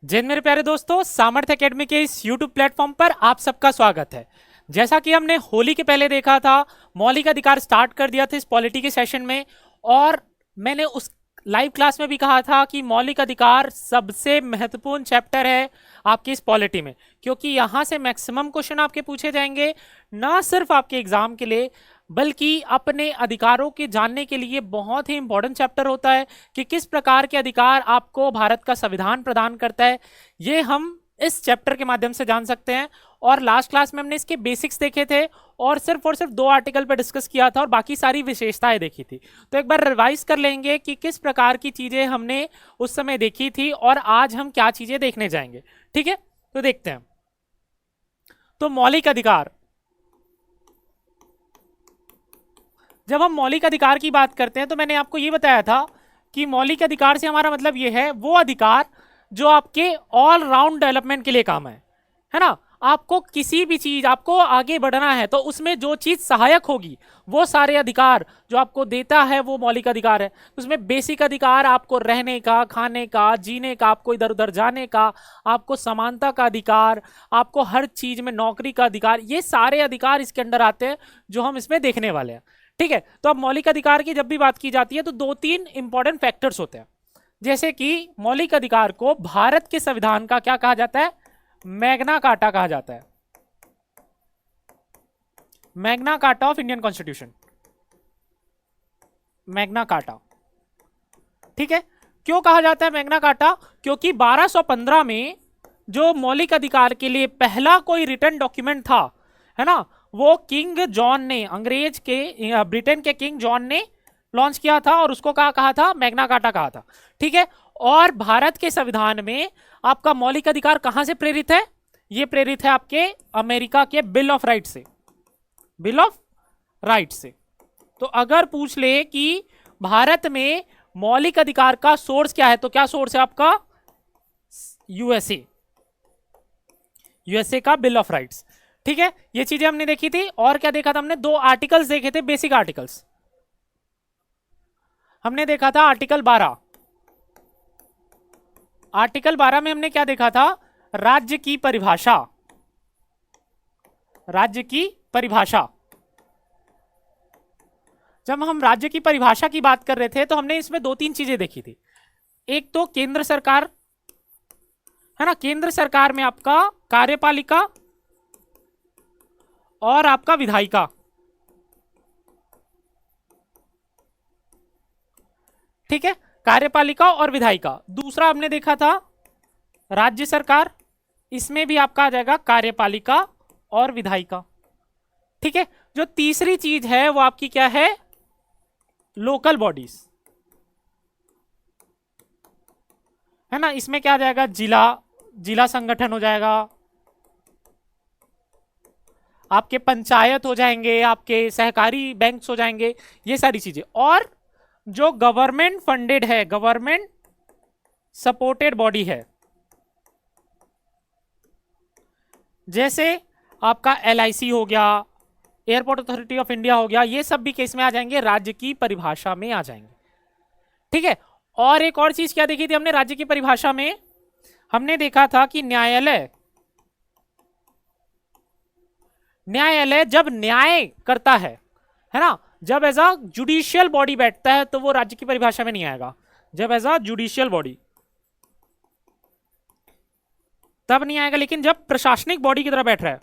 जिन मेरे प्यारे दोस्तों, सामर्थ्य एकेडमी के इस YouTube प्लेटफॉर्म पर आप सबका स्वागत है। जैसा कि हमने होली के पहले देखा था, मौलिक अधिकार स्टार्ट कर दिया था इस पॉलिटी के सेशन में। और मैंने उस लाइव क्लास में भी कहा था कि मौलिक अधिकार सबसे महत्वपूर्ण चैप्टर है आपकी इस पॉलिटी में, क्योंकि यहाँ से मैक्सिमम क्वेश्चन आपके पूछे जाएंगे, ना सिर्फ आपके एग्जाम के लिए बल्कि अपने अधिकारों के जानने के लिए। बहुत ही इंपॉर्टेंट चैप्टर होता है कि किस प्रकार के अधिकार आपको भारत का संविधान प्रदान करता है, ये हम इस चैप्टर के माध्यम से जान सकते हैं। और लास्ट क्लास में हमने इसके बेसिक्स देखे थे और सिर्फ दो आर्टिकल पर डिस्कस किया था और बाकी सारी विशेषताएं देखी थी। तो एक बार रिवाइज कर लेंगे कि किस प्रकार की चीजें हमने उस समय देखी थी और आज हम क्या चीजें देखने जाएंगे। ठीक है, तो देखते हैं। तो मौलिक अधिकार, जब हम मौलिक अधिकार की बात करते हैं तो मैंने आपको ये बताया था कि मौलिक अधिकार से हमारा मतलब ये है वो अधिकार जो आपके ऑल राउंड डेवलपमेंट के लिए काम है ना। आपको किसी भी चीज, आपको आगे बढ़ना है तो उसमें जो चीज सहायक होगी वो सारे अधिकार जो आपको देता है वो मौलिक अधिकार है। उसमें बेसिक अधिकार आपको रहने का, खाने का, जीने का, आपको इधर उधर जाने का, आपको समानता का अधिकार, आपको हर चीज में नौकरी का अधिकार, ये सारे अधिकार इसके अंडर आते हैं जो हम इसमें देखने वाले हैं। ठीक है, तो अब मौलिक अधिकार की जब भी बात की जाती है तो दो तीन इंपॉर्टेंट फैक्टर्स होते हैं। जैसे कि मौलिक अधिकार को भारत के संविधान का क्या कहा जाता है? मैग्ना कार्टा कहा जाता है। Magna carta of Indian constitution, Magna carta. ठीक है, क्यों कहा जाता है मैग्ना कार्टा? क्योंकि 1215 में जो मौलिक अधिकार के लिए पहला कोई रिटर्न डॉक्यूमेंट था, है ना, वो किंग जॉन ने, अंग्रेज के, ब्रिटेन के किंग जॉन ने लॉन्च किया था और उसको कहा था मैग्ना कार्टा कहा था। ठीक है, और भारत के संविधान में आपका मौलिक अधिकार कहां से प्रेरित है? ये प्रेरित है आपके अमेरिका के बिल ऑफ राइट से, बिल ऑफ राइट से। तो अगर पूछ ले कि भारत में मौलिक अधिकार का सोर्स क्या है तो क्या सोर्स है आपका? यूएसए, यूएसए का बिल ऑफ राइट्स। ठीक है, ये चीजें हमने देखी थी। और क्या देखा था हमने? दो आर्टिकल्स देखे थे, बेसिक आर्टिकल्स। हमने देखा था आर्टिकल 12। आर्टिकल 12 में हमने क्या देखा था? राज्य की परिभाषा, राज्य की परिभाषा। जब हम राज्य की परिभाषा की बात कर रहे थे तो हमने इसमें दो तीन चीजें देखी थी। एक तो केंद्र सरकार, है ना, केंद्र सरकार में आपका कार्यपालिका और आपका विधायिका। ठीक है, कार्यपालिका और विधायिका। दूसरा हमने देखा था राज्य सरकार, इसमें भी आपका आ जाएगा कार्यपालिका और विधायिका। ठीक है, जो तीसरी चीज है वो आपकी क्या है? लोकल बॉडीज, है ना। इसमें क्या आ जाएगा? जिला, जिला संगठन हो जाएगा, आपके पंचायत हो जाएंगे, आपके सहकारी बैंक्स हो जाएंगे, ये सारी चीजें। और जो गवर्नमेंट फंडेड है, गवर्नमेंट सपोर्टेड बॉडी है, जैसे आपका एलआईसी हो गया, एयरपोर्ट अथॉरिटी ऑफ इंडिया हो गया, ये सब भी केस में आ जाएंगे, राज्य की परिभाषा में आ जाएंगे। ठीक है, और एक और चीज क्या देखी थी हमने राज्य की परिभाषा में? हमने देखा था कि न्यायालय, न्यायालय जब न्याय करता है ना, जब एज अ जुडिशियल बॉडी बैठता है तो वो राज्य की परिभाषा में नहीं आएगा। जब एज अ जुडिशियल बॉडी तब नहीं आएगा, लेकिन जब प्रशासनिक बॉडी की तरह बैठ रहा है,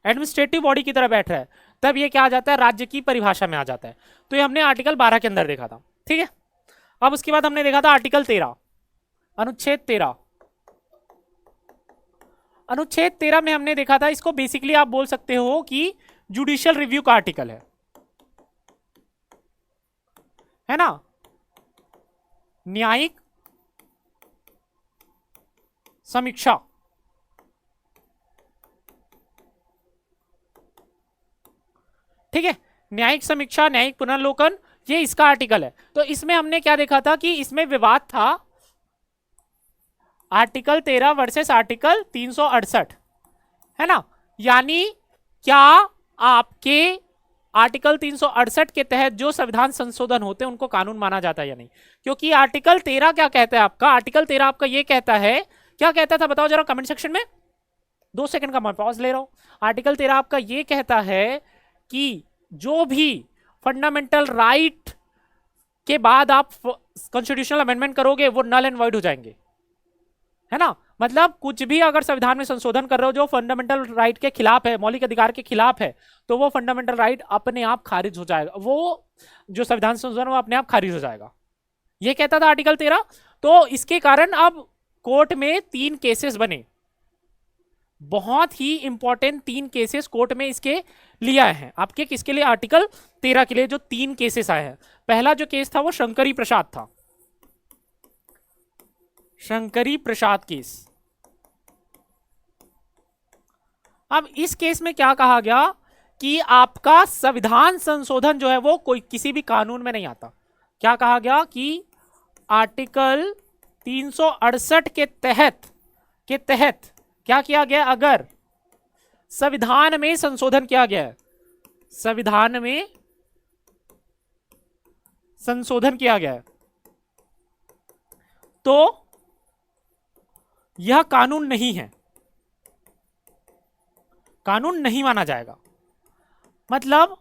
एडमिनिस्ट्रेटिव बॉडी की तरह बैठ रहा है, तब ये क्या आ जाता है? राज्य की परिभाषा में आ जाता है। तो ये हमने आर्टिकल 12 के अंदर देखा था। ठीक है, अब उसके बाद हमने देखा था आर्टिकल 13, अनुच्छेद 13। अनुच्छेद 13 में हमने देखा था, इसको बेसिकली आप बोल सकते हो कि जुडिशियल रिव्यू का आर्टिकल है ना, न्यायिक समीक्षा। ठीक है, न्यायिक समीक्षा, न्यायिक पुनर्लोकन, ये इसका आर्टिकल है। तो इसमें हमने क्या देखा था कि इसमें विवाद था आर्टिकल 13 वर्सेस आर्टिकल 368, है ना। यानी क्या आपके आर्टिकल 368 के तहत जो संविधान संशोधन होते हैं उनको कानून माना जाता है या नहीं। क्योंकि आर्टिकल 13 क्या कहता है आपका, आर्टिकल 13 आपका ये कहता है, क्या कहता था बताओ जरा कमेंट सेक्शन में, 2 सेकंड का मैं पॉज ले रहा हूं। आर्टिकल 13 आपका ये कहता है कि जो भी फंडामेंटल राइट के बाद आप कॉन्स्टिट्यूशनल अमेंडमेंट करोगे वो नल एंड वॉइड हो जाएंगे, है ना। मतलब कुछ भी अगर संविधान में संशोधन कर रहे हो जो फंडामेंटल राइट के खिलाफ है, मौलिक अधिकार के खिलाफ है, तो वो फंडामेंटल राइट अपने आप खारिज हो जाएगा, वो जो संविधान संशोधन वो अपने आप खारिज हो जाएगा, ये कहता था आर्टिकल 13। तो इसके कारण अब कोर्ट में 3 केसेस बने, बहुत ही इंपॉर्टेंट 3 केसेस कोर्ट में इसके लिए आए हैं आपके, किसके लिए, आर्टिकल 13 के लिए जो 3 केसेस आए हैं। पहला जो केस था वो शंकरी प्रसाद था, शंकरी प्रसाद केस। अब इस केस में क्या कहा गया कि आपका संविधान संशोधन जो है वो कोई किसी भी कानून में नहीं आता। क्या कहा गया कि आर्टिकल 368 के तहत क्या किया गया, अगर संविधान में संशोधन किया गया है, संविधान में संशोधन किया गया है, तो यह कानून नहीं है, कानून नहीं माना जाएगा। मतलब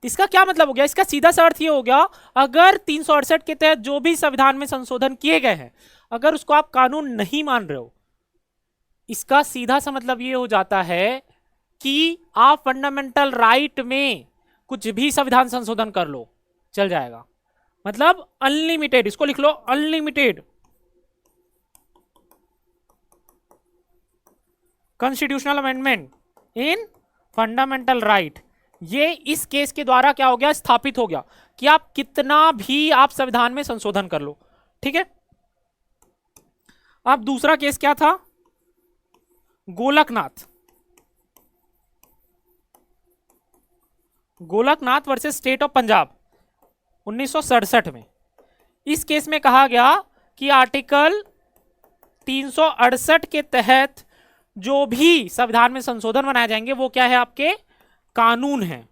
इसका क्या मतलब हो गया, इसका सीधा सा अर्थ ये हो गया, अगर 368 के तहत जो भी संविधान में संशोधन किए गए हैं अगर उसको आप कानून नहीं मान रहे हो, इसका सीधा सा मतलब ये हो जाता है कि आप फंडामेंटल राइट में कुछ भी संविधान संशोधन कर लो चल जाएगा। मतलब अनलिमिटेड, इसको लिख लो unlimited constitutional amendment in fundamental right. ये इस केस के द्वारा क्या हो गया, स्थापित हो गया कि आप कितना भी आप संविधान में संशोधन कर लो, ठीक है। अब दूसरा केस क्या था, Golaknath, Golaknath versus state of Punjab 1967 में। इस केस में कहा गया कि आर्टिकल 368 के तहत जो भी संविधान में संशोधन बनाए जाएंगे वो क्या है, आपके कानून है,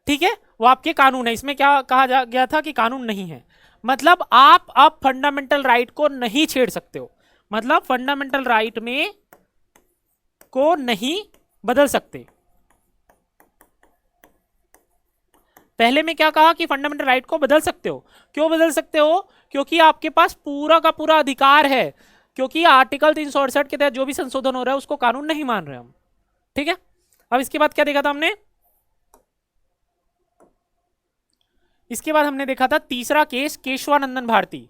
ठीक है, वो आपके कानून है। इसमें क्या कहा गया था कि कानून नहीं है, मतलब आप अब फंडामेंटल राइट को नहीं छेड़ सकते हो, मतलब फंडामेंटल राइट में को नहीं बदल सकते। पहले में क्या कहा कि फंडामेंटल राइट को बदल सकते हो, क्यों बदल सकते हो, क्योंकि आपके पास पूरा का पूरा अधिकार है, क्योंकि आर्टिकल 368 के तहत जो भी संशोधन हो रहा है उसको कानून नहीं मान रहे हम, ठीक है। अब इसके बाद क्या देखा था हमने, इसके बाद हमने देखा था तीसरा केस केशवानंदन भारती,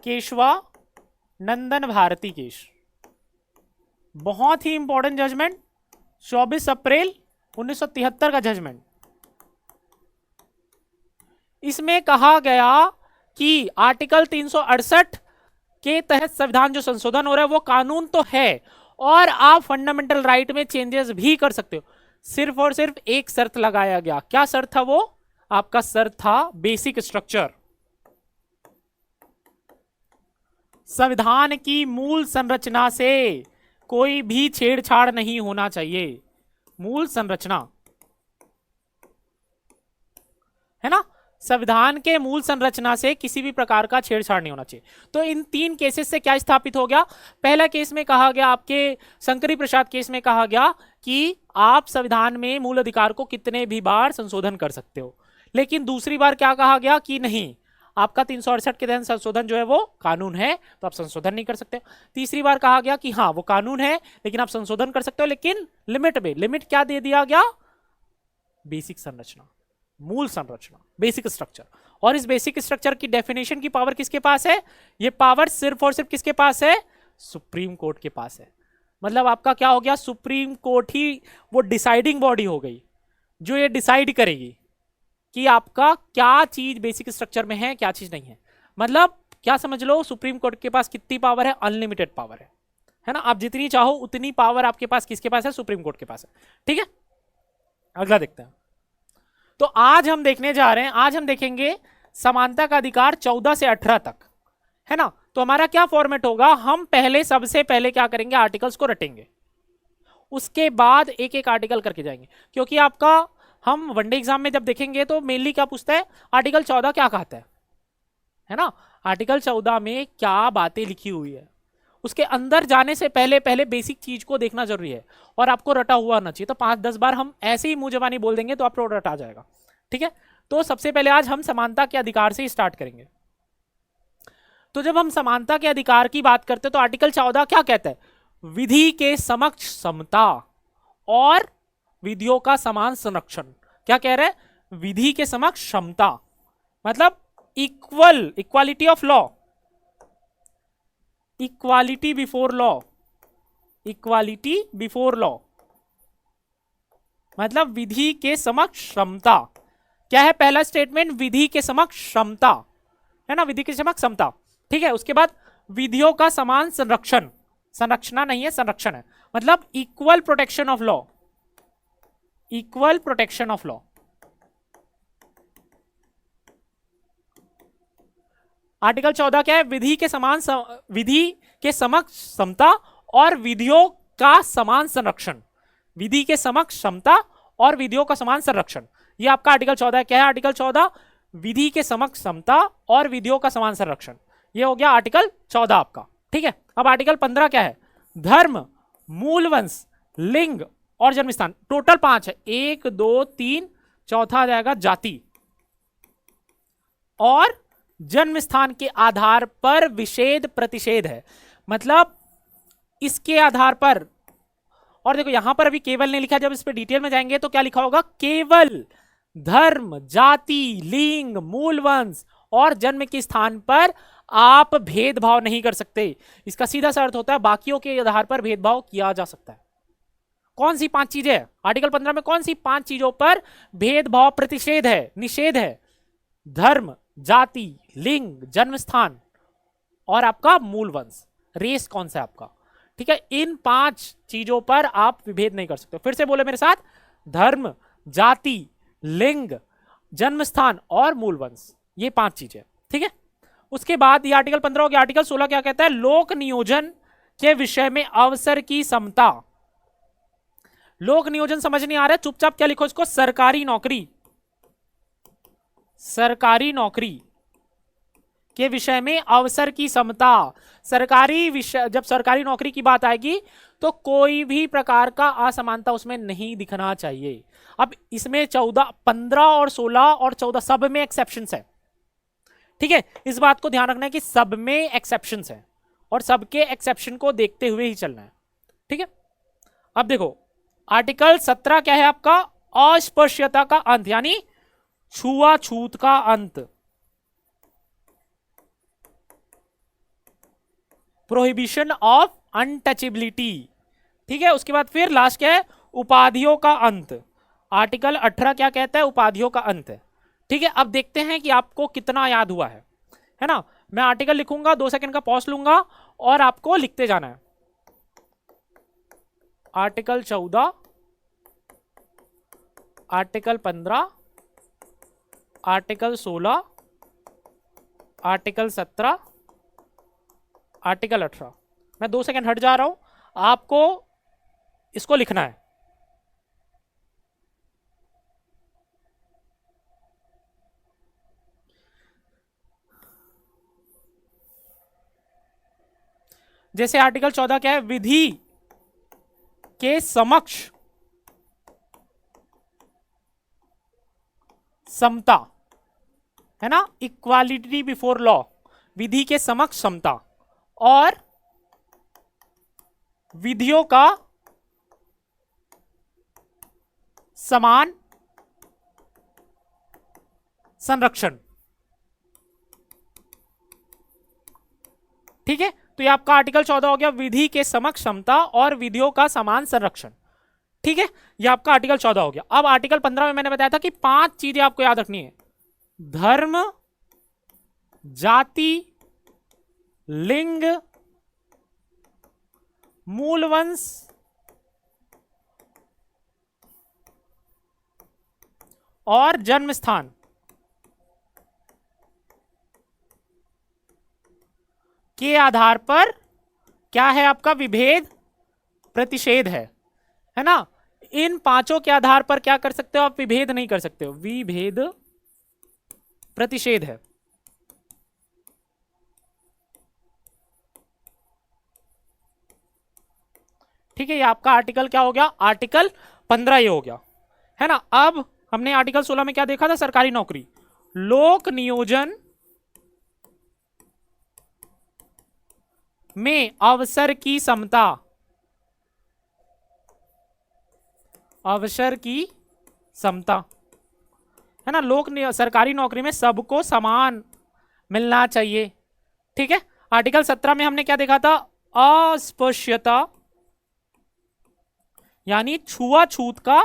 केशवानंदन भारती केस, बहुत ही इंपॉर्टेंट जजमेंट, 24 अप्रैल 1973 का जजमेंट। इसमें कहा गया कि आर्टिकल 368 के तहत संविधान जो संशोधन हो रहा है वो कानून तो है और आप फंडामेंटल राइट में चेंजेस भी कर सकते हो, सिर्फ और सिर्फ एक शर्त लगाया गया। क्या शर्त था वो, आपका शर्त था बेसिक स्ट्रक्चर, संविधान की मूल संरचना से कोई भी छेड़छाड़ नहीं होना चाहिए, मूल संरचना, है ना, संविधान के मूल संरचना से किसी भी प्रकार का छेड़छाड़ नहीं होना चाहिए। तो इन 3 केसेस से क्या स्थापित हो गया, पहला केस में कहा गया, आपके शंकरी प्रसाद केस में कहा गया कि आप संविधान में मूल अधिकार को कितने भी बार संशोधन कर सकते हो, लेकिन दूसरी बार क्या कहा गया कि नहीं, आपका 368 के तहत संशोधन जो है वो कानून है तो आप संशोधन नहीं कर सकते। तीसरी बार कहा गया कि हाँ वो कानून है लेकिन आप संशोधन कर सकते हो, लेकिन लिमिट में, लिमिट क्या दे दिया गया, बेसिक संरचना, मूल संरचना, बेसिक स्ट्रक्चर। और इस बेसिक स्ट्रक्चर की डेफिनेशन की पावर किसके पास है, ये पावर सिर्फ और सिर्फ किसके पास है, सुप्रीम कोर्ट के पास है। मतलब आपका क्या हो गया, सुप्रीम कोर्ट ही वो डिसाइडिंग बॉडी हो गई जो ये डिसाइड करेगी कि आपका क्या चीज बेसिक स्ट्रक्चर में है, क्या चीज नहीं है। मतलब क्या समझ लो, सुप्रीम कोर्ट के पास कितनी पावर है, अनलिमिटेड पावर है ना, आप जितनी चाहो उतनी पावर आपके पास किसके पास है, सुप्रीम कोर्ट के पास है, ठीक है। अगला देखते हैं। तो आज हम देखने जा रहे हैं, आज हम देखेंगे समानता का अधिकार 14 से 18 तक, है ना। तो हमारा क्या फॉर्मेट होगा, हम पहले सबसे पहले क्या करेंगे, आर्टिकल्स को रटेंगे, उसके बाद एक एक आर्टिकल करके जाएंगे। क्योंकि आपका हम वनडे एग्जाम में जब देखेंगे तो मेनली क्या पूछता है, आर्टिकल 14 क्या कहता है ना, आर्टिकल 14 में क्या बातें लिखी हुई है, उसके अंदर जाने से पहले पहले बेसिक चीज को देखना जरूरी है, और आपको रटा हुआ आना चाहिए। तो 5-10 बार हम ऐसे ही मुंह जबानी बोल देंगे तो आपको रटा जाएगा, ठीक है। तो सबसे पहले आज हम समानता के अधिकार से स्टार्ट करेंगे। तो जब हम समानता के अधिकार की बात करते हैं तो आर्टिकल 14 क्या कहता है, विधि के समक्ष समता और विधियों का समान संरक्षण। क्या कह रहे हैं, विधि के समक्ष समता मतलब equality of law, equality before law, equality before law मतलब विधि के समक्ष समता। क्या है पहला स्टेटमेंट, विधि के समक्ष समता है ना, विधि के समक्ष समता, ठीक है। उसके बाद विधियों का समान संरक्षण, संरक्षणा नहीं है संरक्षण है, मतलब equal protection of law, equal protection of law. Article 14 क्या है, विधि के समान विधि के समक्ष समता और विधियों का समान संरक्षण, विधि के समक्ष समता और विधियों का समान संरक्षण, ये आपका आर्टिकल 14 है। क्या है आर्टिकल 14, विधि के समक्ष समता और विधियों का समान संरक्षण, ये हो गया आर्टिकल 14 आपका, ठीक है। अब आर्टिकल 15 क्या है, धर्म, मूलवंश, लिंग और जन्मस्थान, टोटल 5 है, 1 2 3, चौथा आ जाएगा जाति और जन्म स्थान के आधार पर विषेद प्रतिषेध है, मतलब इसके आधार पर। और देखो यहां पर अभी केवल नहीं लिखा, जब इस पे डिटेल में जाएंगे तो क्या लिखा होगा, केवल धर्म, जाति, लिंग, मूलवंश और जन्म के स्थान पर आप भेदभाव नहीं कर सकते। इसका सीधा सा अर्थ होता है बाकियों के आधार पर भेदभाव किया जा सकता है। कौन सी 5 चीजें हैं आर्टिकल 15 में, कौन सी 5 चीजों पर भेदभाव प्रतिषेध है, निषेध है, धर्म, जाति, लिंग, जन्म स्थान और आपका मूल वंश, रेस कौन सा है आपका, ठीक है। इन 5 चीजों पर आप विभेद नहीं कर सकते। फिर से बोले मेरे साथ, धर्म, जाति, लिंग, जन्म स्थान और मूल वंश, ये 5 चीजें, ठीक है। उसके बाद ये आर्टिकल 15 हो गया। आर्टिकल 16 क्या कहता है, लोक नियोजन के विषय में अवसर की समता। लोक नियोजन समझ नहीं आ रहा है, चुपचाप क्या लिखो इसको, सरकारी नौकरी, सरकारी नौकरी के विषय में अवसर की समता। सरकारी विषय, जब सरकारी नौकरी की बात आएगी तो कोई भी प्रकार का असमानता उसमें नहीं दिखना चाहिए। अब इसमें 14, 15 और 16 और 14 सब में एक्सेप्शंस है, ठीक है। इस बात को ध्यान रखना है कि सब में एक्सेप्शंस है और सबके एक्सेप्शन को देखते हुए ही चलना है, ठीक है। अब देखो आर्टिकल 17 क्या है आपका, अस्पृश्यता का अंत, यानी छुआछूत का अंत, प्रोहिबिशन ऑफ अनटचेबिलिटी, ठीक है। उसके बाद फिर लास्ट क्या है, उपाधियों का अंत। आर्टिकल 18 क्या कहता है, उपाधियों का अंत है, ठीक है। अब देखते हैं कि आपको कितना याद हुआ है ना। मैं आर्टिकल लिखूंगा, 2 सेकंड का पॉज लूंगा और आपको लिखते जाना है। Article 14, article 15, article 16, article 17, article 18। मैं 2 सेकंड हट जा रहा हूं, आपको इसको लिखना है। जैसे आर्टिकल 14 क्या है, विधि के समक्ष समता, है ना, इक्वालिटी बिफोर लॉ, विधि के समक्ष समता और विधियों का समान संरक्षण, ठीक है। तो ये आपका आर्टिकल 14 हो गया, विधि के समक्ष समता और विधियों का समान संरक्षण, ठीक है। ये आपका आर्टिकल 14 हो गया। अब आर्टिकल 15 में मैंने बताया था कि 5 चीजें आपको याद रखनी है, धर्म, जाति, लिंग, मूलवंश और जन्म स्थान। के आधार पर क्या है आपका विभेद प्रतिषेध है ना। इन पांचों के आधार पर क्या कर सकते हो आप, विभेद नहीं कर सकते हो, विभेद प्रतिषेध है। ठीक है, ये आपका आर्टिकल क्या हो गया, आर्टिकल 15 ये हो गया, है ना। अब हमने आर्टिकल 16 में क्या देखा था, सरकारी नौकरी, लोक नियोजन में अवसर की समता, अवसर की समता, है ना। सरकारी नौकरी में सबको समान मिलना चाहिए। ठीक है, आर्टिकल 17 में हमने क्या देखा था, अस्पृश्यता यानी छुआछूत का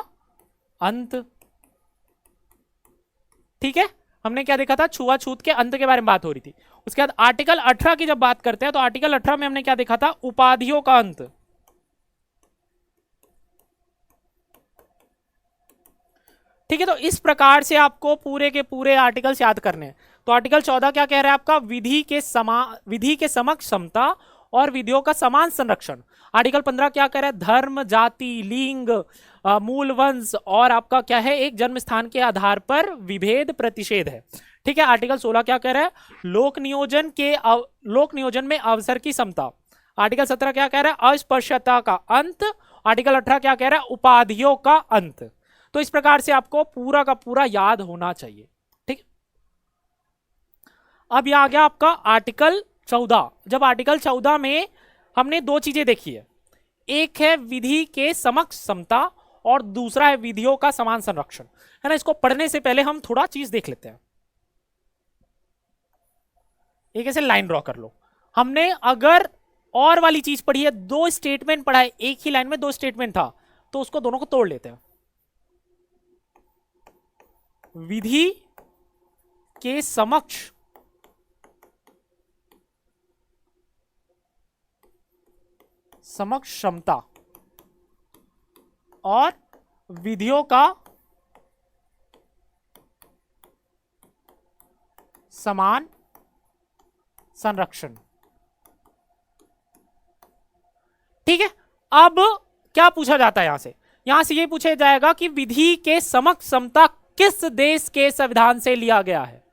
अंत। ठीक है, हमने क्या देखा था, छुआछूत के अंत के बारे में बात हो रही थी। उसके बाद आर्टिकल 18 की जब बात करते हैं तो आर्टिकल 18 में हमने क्या देखा था, उपाधियों का अंत। ठीक है, तो इस प्रकार से आपको पूरे के पूरे आर्टिकल्स याद करने हैं। तो आर्टिकल 14 क्या कह रहा है आपका, विधि के समक्ष समता और विधियों का समान संरक्षण। आर्टिकल 15 क्या कह रहा है, धर्म, जाति, लिंग, मूल वंश और आपका क्या है, एक जन्म स्थान के आधार पर विभेद प्रतिषेध है। ठीक है, आर्टिकल 16 क्या कह रहा है, लोक नियोजन में अवसर की समता। आर्टिकल 17 क्या कह रहा है, अस्पृश्यता का अंत। आर्टिकल 18 क्या कह रहा है, उपाधियों का अंत। तो इस प्रकार से आपको पूरा का पूरा याद होना चाहिए। ठीक, अब यह आ गया आपका आर्टिकल 14। जब आर्टिकल 14 में हमने दो चीजें देखी है, एक है विधि के समक्ष समता और दूसरा है विधियों का समान संरक्षण, है ना। इसको पढ़ने से पहले हम थोड़ा चीज देख लेते हैं। एक ऐसे लाइन ड्रॉ कर लो। हमने अगर और वाली चीज पढ़ी है, दो स्टेटमेंट पढ़ा है, एक ही लाइन में दो स्टेटमेंट था, तो उसको दोनों को तोड़ लेते हैं। विधि के समक्ष क्षमता और विधियों का समान संरक्षण। ठीक है, अब क्या पूछा जाता है यहां से ये पूछा जाएगा कि विधि के समक्ष समता किस देश के संविधान से लिया गया है।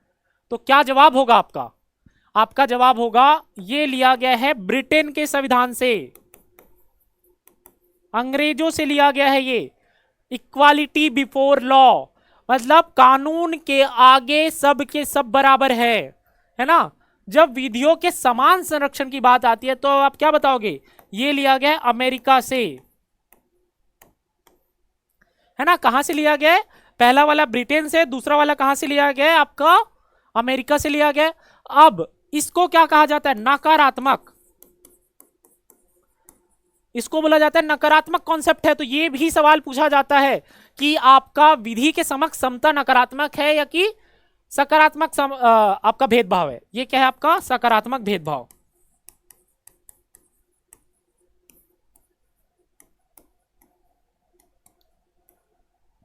तो क्या जवाब होगा आपका, आपका जवाब होगा ये लिया गया है ब्रिटेन के संविधान से, अंग्रेजों से लिया गया है ये। इक्वालिटी बिफोर लॉ मतलब कानून के आगे सब के सब बराबर है ना। जब विधियों के समान संरक्षण की बात आती है तो आप क्या बताओगे, ये लिया गया है अमेरिका से, है ना। कहां से लिया गया है, पहला वाला ब्रिटेन से, दूसरा वाला कहां से लिया गया है आपका, अमेरिका से लिया गया है। अब इसको क्या कहा जाता है, नकारात्मक, इसको बोला जाता है नकारात्मक कॉन्सेप्ट है। तो ये भी सवाल पूछा जाता है कि आपका विधि के समक्ष समता नकारात्मक है या कि सकारात्मक आपका भेदभाव है। ये क्या है आपका, सकारात्मक भेदभाव।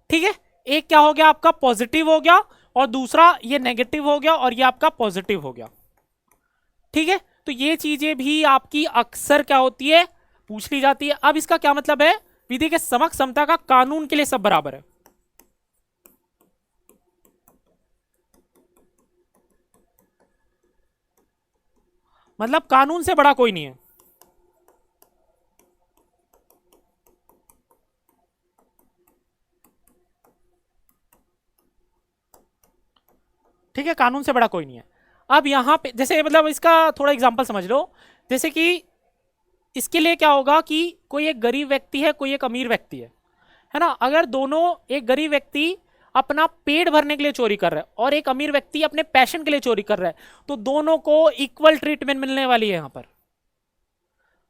ठीक है, एक क्या हो गया आपका पॉजिटिव हो गया और दूसरा ये नेगेटिव हो गया और ये आपका पॉजिटिव हो गया। ठीक है, तो ये चीजें भी आपकी अक्सर क्या होती है, पूछ ली जाती है। अब इसका क्या मतलब है, विधि के समक्ष समता का कानून के लिए सब बराबर है। मतलब कानून से बड़ा कोई नहीं है। ठीक है, कानून से बड़ा कोई नहीं है। अब यहां पे जैसे मतलब इसका थोड़ा एग्जांपल समझ लो, जैसे कि इसके लिए क्या होगा कि कोई एक गरीब व्यक्ति है, कोई एक अमीर व्यक्ति है ना। अगर दोनों, एक गरीब व्यक्ति अपना पेट भरने के लिए चोरी कर रहा है और एक अमीर व्यक्ति अपने पैशन के लिए चोरी कर रहा है, तो दोनों को इक्वल ट्रीटमेंट मिलने वाली है। यहां पर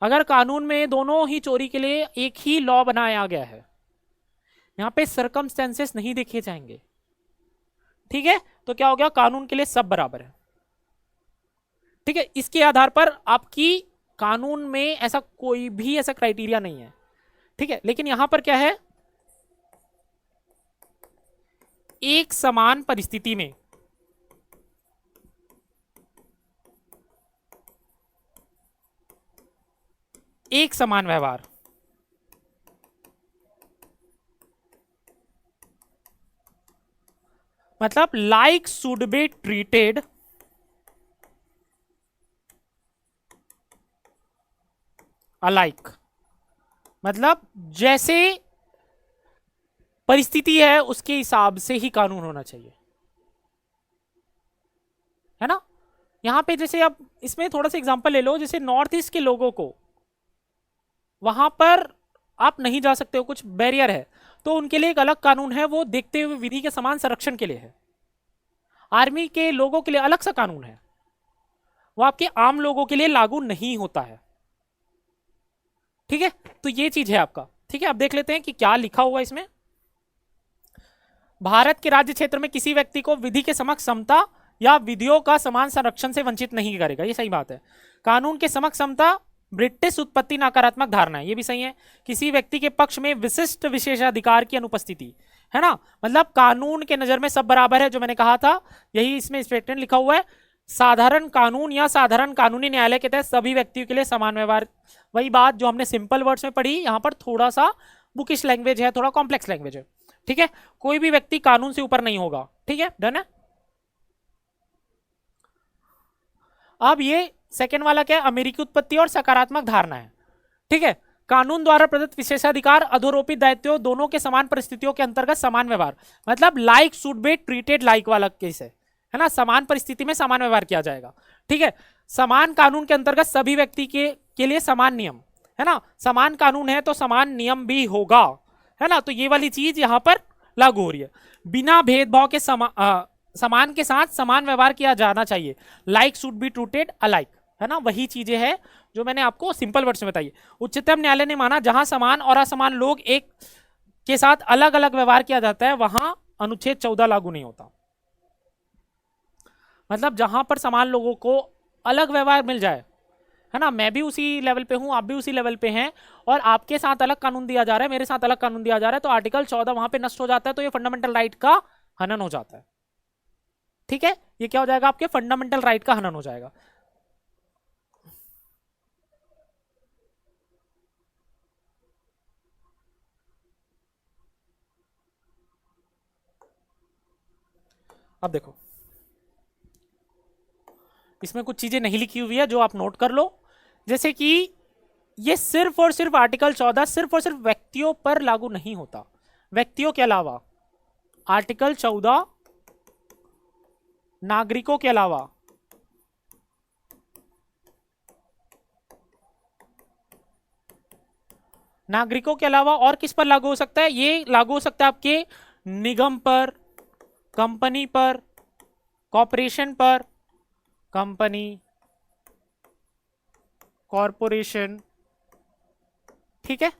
अगर कानून में दोनों ही चोरी के लिए एक ही लॉ बनाया गया है, यहां पे सर्कमस्टेंसेस नहीं देखे जाएंगे। ठीक है, तो क्या हो गया, कानून के लिए सब बराबर है। ठीक है, इसके आधार पर आपकी कानून में ऐसा कोई भी ऐसा क्राइटेरिया नहीं है। ठीक है, लेकिन यहां पर क्या है, एक समान परिस्थिति में एक समान व्यवहार, मतलब like should be treated alike, मतलब जैसे परिस्थिति है उसके हिसाब से ही कानून होना चाहिए, है ना। यहां पे जैसे आप इसमें थोड़ा सा एग्जांपल ले लो, जैसे नॉर्थ ईस्ट के लोगों को वहां पर आप नहीं जा सकते हो, कुछ बैरियर है, तो उनके लिए एक अलग कानून है, वो देखते हुए विधि के समान संरक्षण के लिए है। आर्मी के लोगों के लिए अलग सा कानून है, वो आपके आम लोगों के लिए लागू नहीं होता है। ठीक है, तो ये चीज है आपका। ठीक है, अब देख लेते हैं कि क्या लिखा हुआ इसमें। भारत के राज्य क्षेत्र में किसी व्यक्ति को विधि के समक्ष समता या विधियों का समान संरक्षण से वंचित नहीं करेगा, ये सही बात है। कानून के समक्ष समता ब्रिटिश उत्पत्ति नकारात्मक धारणा है, ये भी सही है। किसी व्यक्ति के पक्ष में विशिष्ट विशेषाधिकार की अनुपस्थिति, है ना, मतलब कानून के नजर में सब बराबर है, जो मैंने कहा था, यही इसमें स्टेटमेंट लिखा हुआ है। साधारण कानून या साधारण कानूनी न्यायालय के तहत सभी व्यक्तियों के लिए समान व्यवहार, वही बात जो हमने सिंपल वर्ड्स में पढ़ी, यहां पर थोड़ा सा बुकिश लैंग्वेज है, थोड़ा कॉम्प्लेक्स लैंग्वेज है। ठीक है, कोई भी व्यक्ति कानून से ऊपर नहीं होगा। ठीक है, डन है। अब ये सेकेंड वाला क्या है, अमेरिकी उत्पत्ति और सकारात्मक धारणा है। ठीक है, कानून द्वारा प्रदत्त विशेषाधिकार अधोरोपित दायित्व दोनों के समान परिस्थितियों के अंतर्गत समान व्यवहार, मतलब like should be treated like वाला केस है ना, समान परिस्थिति में समान व्यवहार किया जाएगा। ठीक है, समान कानून के अंतर्गत सभी व्यक्ति के लिए समान नियम, है ना, समान कानून है तो समान नियम भी होगा, है ना, तो ये वाली चीज यहां पर लागू हो रही है। बिना भेदभाव के समान के साथ समान व्यवहार किया जाना चाहिए, like should be treated alike, है ना, वही चीजें हैं जो मैंने आपको सिंपल वर्ड्स में बताई। उच्चतम न्यायालय ने माना जहां समान और असमान लोग एक के साथ अलग अलग व्यवहार किया जाता है वहां अनुच्छेद 14 लागू नहीं होता, मतलब जहां पर समान लोगों को अलग व्यवहार मिल जाए, है ना, मैं भी उसी लेवल पे हूं, आप भी उसी लेवल पे हैं, और आपके साथ अलग कानून दिया जा रहा है, मेरे साथ अलग कानून दिया जा रहा है, तो आर्टिकल 14 वहां पे नष्ट हो जाता है, तो ये फंडामेंटल राइट का हनन हो जाता है। ठीक है, ये क्या हो जाएगा, आपके फंडामेंटल राइट का हनन हो जाएगा। अब देखो, इसमें कुछ चीजें नहीं लिखी हुई है जो आप नोट कर लो, जैसे कि ये सिर्फ और सिर्फ आर्टिकल 14 सिर्फ और सिर्फ व्यक्तियों पर लागू नहीं होता, व्यक्तियों के अलावा आर्टिकल 14 नागरिकों के अलावा और किस पर लागू हो सकता है, ये लागू हो सकता है आपके निगम पर, कंपनी पर, कॉरपोरेशन पर, कंपनी, कॉरपोरेशन। ठीक है,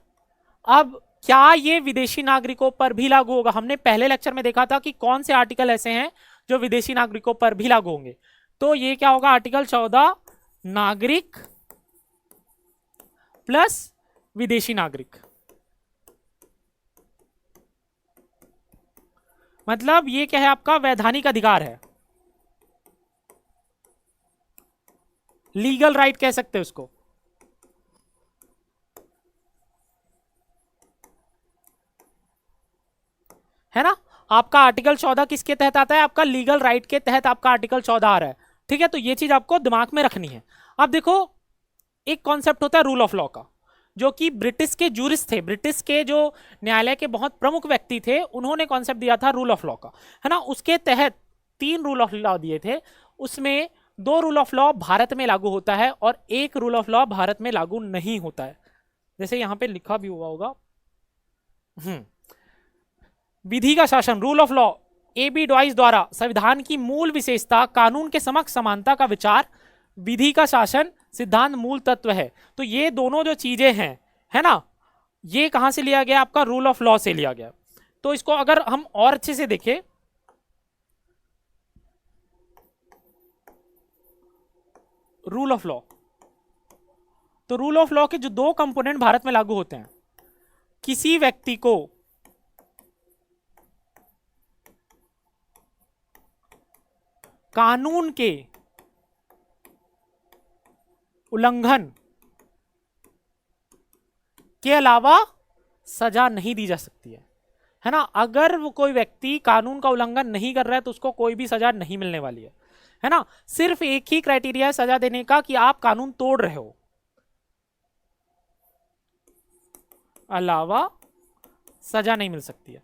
अब क्या ये विदेशी नागरिकों पर भी लागू होगा, हमने पहले लेक्चर में देखा था कि कौन से आर्टिकल ऐसे हैं जो विदेशी नागरिकों पर भी लागू होंगे, तो ये क्या होगा, आर्टिकल 14 नागरिक प्लस विदेशी नागरिक, मतलब ये क्या है, आपका वैधानिक अधिकार है, लीगल राइट कह सकते हैं उसको, है ना। आपका आर्टिकल 14 किसके तहत आता है, आपका लीगल राइट के तहत आपका आर्टिकल 14 आ रहा है। ठीक है, तो ये चीज आपको दिमाग में रखनी है। अब देखो, एक कॉन्सेप्ट होता है रूल ऑफ लॉ का, जो कि ब्रिटिश के जूरिस्ट थे, ब्रिटिश के जो न्यायालय के बहुत प्रमुख व्यक्ति थे, उन्होंने कॉन्सेप्ट दिया था रूल ऑफ लॉ का, है ना। उसके तहत 3 रूल ऑफ लॉ दिए थे, उसमें 2 रूल ऑफ लॉ भारत में लागू होता है और 1 रूल ऑफ लॉ भारत में लागू नहीं होता है, जैसे यहां पे लिखा भी हुआ होगा। विधि का शासन, rule of law, A V Dicey द्वारा संविधान की मूल विशेषता कानून के समक्ष समानता का विचार, विधि का शासन सिद्धांत मूल तत्व है। तो ये दोनों जो चीजें हैं, है ना, ये कहां से लिया गया, आपका रूल ऑफ लॉ से लिया गया। तो इसको अगर हम और अच्छे से देखें, रूल ऑफ लॉ, तो रूल ऑफ लॉ के जो 2 कंपोनेंट भारत में लागू होते हैं, किसी व्यक्ति को कानून के उल्लंघन के अलावा सजा नहीं दी जा सकती है ना। अगर वो कोई व्यक्ति कानून का उल्लंघन नहीं कर रहा है तो उसको कोई भी सजा नहीं मिलने वाली है ना। सिर्फ एक ही क्राइटेरिया है सजा देने का कि आप कानून तोड़ रहे हो, अलावा सजा नहीं मिल सकती है।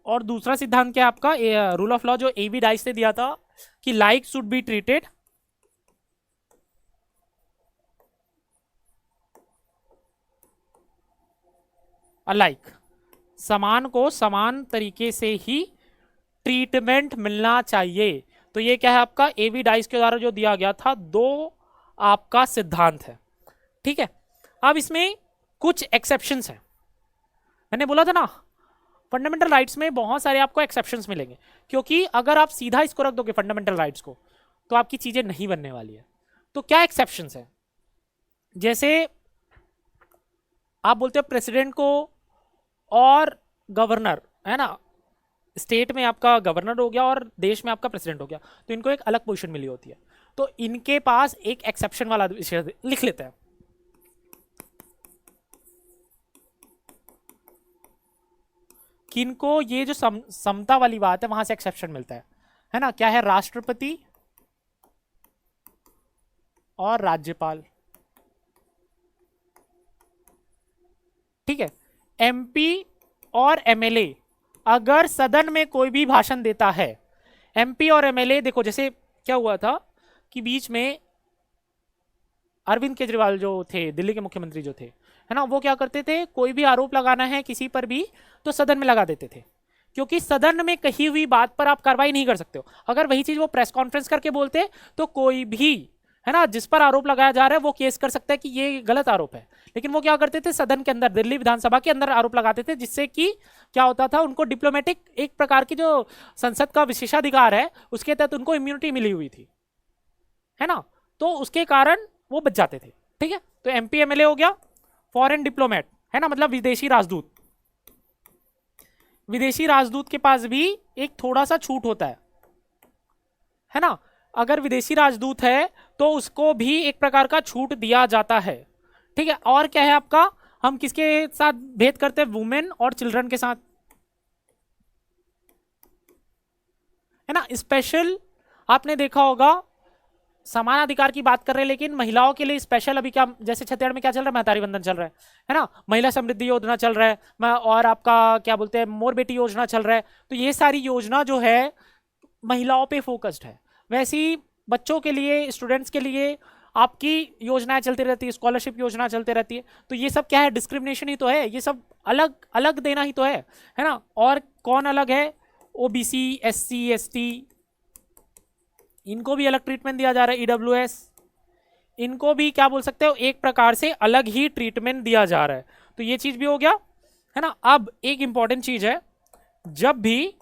और दूसरा सिद्धांत क्या है आपका, रूल ऑफ लॉ जो एवी डाइस ने दिया था कि like should be treated alike, समान को समान तरीके से ही ट्रीटमेंट मिलना चाहिए। तो ये क्या है आपका एवी डाइस के द्वारा जो दिया गया था, दो आपका सिद्धांत है, ठीक है। अब इसमें कुछ एक्सेप्शंस हैं, मैंने बोला था ना फंडामेंटल राइट्स में बहुत सारे आपको एक्सेप्शंस मिलेंगे, क्योंकि अगर आप सीधा इसको रख दोगे फंडामेंटल राइट्स को तो आपकी चीजें नहीं बनने वाली है। तो क्या एक्सेप्शंस है, जैसे आप बोलते हो प्रेसिडेंट को और गवर्नर, है ना, स्टेट में आपका गवर्नर हो गया और देश में आपका प्रेसिडेंट हो गया, तो इनको एक अलग पोजीशन मिली होती है। तो इनके पास एक एक्सेप्शन वाला विषय लिख लेते हैं, किनको ये जो समता वाली बात है वहां से एक्सेप्शन मिलता है ना। क्या है, राष्ट्रपति और राज्यपाल, ठीक है। एमपी और एमएलए अगर सदन में कोई भी भाषण देता है, एमपी और एमएलए, देखो जैसे क्या हुआ था कि बीच में अरविंद केजरीवाल जो थे, दिल्ली के मुख्यमंत्री जो थे, है ना, वो क्या करते थे, कोई भी आरोप लगाना है किसी पर भी तो सदन में लगा देते थे, क्योंकि सदन में कही हुई बात पर आप कार्रवाई नहीं कर सकते हो। अगर वही चीज वो प्रेस कॉन्फ्रेंस करके बोलते तो कोई भी, है ना, जिस पर आरोप लगाया जा रहा है वो केस कर सकता है कि ये गलत आरोप है। लेकिन वो क्या करते थे, सदन के अंदर, दिल्ली विधानसभा के अंदर आरोप लगाते थे, जिससे कि क्या होता था, उनको डिप्लोमेटिक एक प्रकार की जो संसद का विशेषाधिकार है उसके तहत उनको इम्यूनिटी मिली हुई थी, है ना, तो उसके कारण वो बच जाते थे, ठीक है। तो एमपी एमएलए हो गया। फॉरेन डिप्लोमेट, है ना, मतलब विदेशी राजदूत, विदेशी राजदूत के पास भी एक थोड़ा सा छूट होता है ना। अगर विदेशी राजदूत है तो उसको भी एक प्रकार का छूट दिया जाता है, ठीक है। और क्या है आपका, हम किसके साथ भेद करते हैं, वुमेन और चिल्ड्रन के साथ, है ना। स्पेशल आपने देखा होगा, समान अधिकार की बात कर रहे हैं लेकिन महिलाओं के लिए स्पेशल अभी क्या, जैसे छत्तीसगढ़ में क्या चल रहा है, महतारी वंदन चल रहा है ना, महिला समृद्धि योजना चल रहा है, और आपका क्या बोलते हैं, मोर बेटी योजना चल रहा है। तो ये सारी योजना जो है महिलाओं पे फोकस्ड है। वैसे ही बच्चों के लिए, स्टूडेंट्स के लिए आपकी योजनाएं चलती रहती है, स्कॉलरशिप योजना चलती रहती है। तो ये सब क्या है, डिस्क्रिमिनेशन ही तो है, ये सब अलग अलग देना ही तो है ना। और कौन अलग है, ओबीसी, एससी, एसटी, इनको भी अलग ट्रीटमेंट दिया जा रहा है, ईडब्ल्यूएस, इनको भी क्या बोल सकते हो, एक प्रकार से अलग ही ट्रीटमेंट दिया जा रहा है। तो ये चीज भी हो गया, है ना। अब एक इंपॉर्टेंट चीज है, जब भी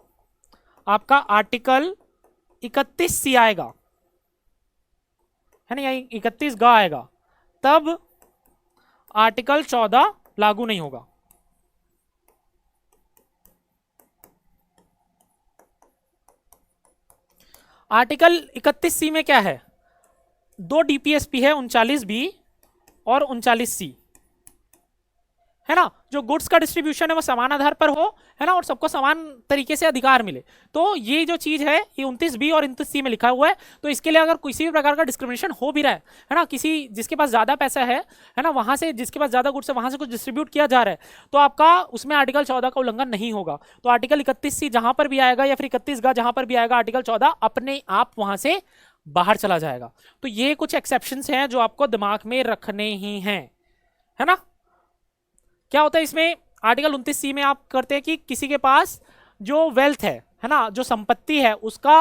आपका आर्टिकल 31C आएगा, है ना, या 31G आएगा, तब आर्टिकल 14 लागू नहीं होगा। आर्टिकल 31C में क्या है, दो डीपीएसपी है, 39B और 39C, है ना। जो गुड्स का डिस्ट्रीब्यूशन है वो समान आधार पर हो, है ना, और सबको समान तरीके से अधिकार मिले। तो ये जो चीज है ये 29B और 29C में लिखा हुआ है। तो इसके लिए अगर किसी भी प्रकार का डिस्क्रिमिनेशन हो भी रहा है ना, किसी जिसके पास ज्यादा पैसा है ना, वहां से, जिसके पास ज्यादा गुड्स है वहां से कुछ डिस्ट्रीब्यूट किया जा रहा है, तो आपका उसमें आर्टिकल 14 का उल्लंघन नहीं होगा। तो आर्टिकल 31C जहां पर भी आएगा या फिर 31G जहां पर भी आएगा, आर्टिकल 14 अपने आप वहां से बाहर चला जाएगा। तो ये कुछ एक्सेप्शंस हैं जो आपको दिमाग में रखने ही हैं, है ना। क्या होता है इसमें, आर्टिकल 29C में आप करते हैं कि किसी के पास जो वेल्थ है ना, जो संपत्ति है, उसका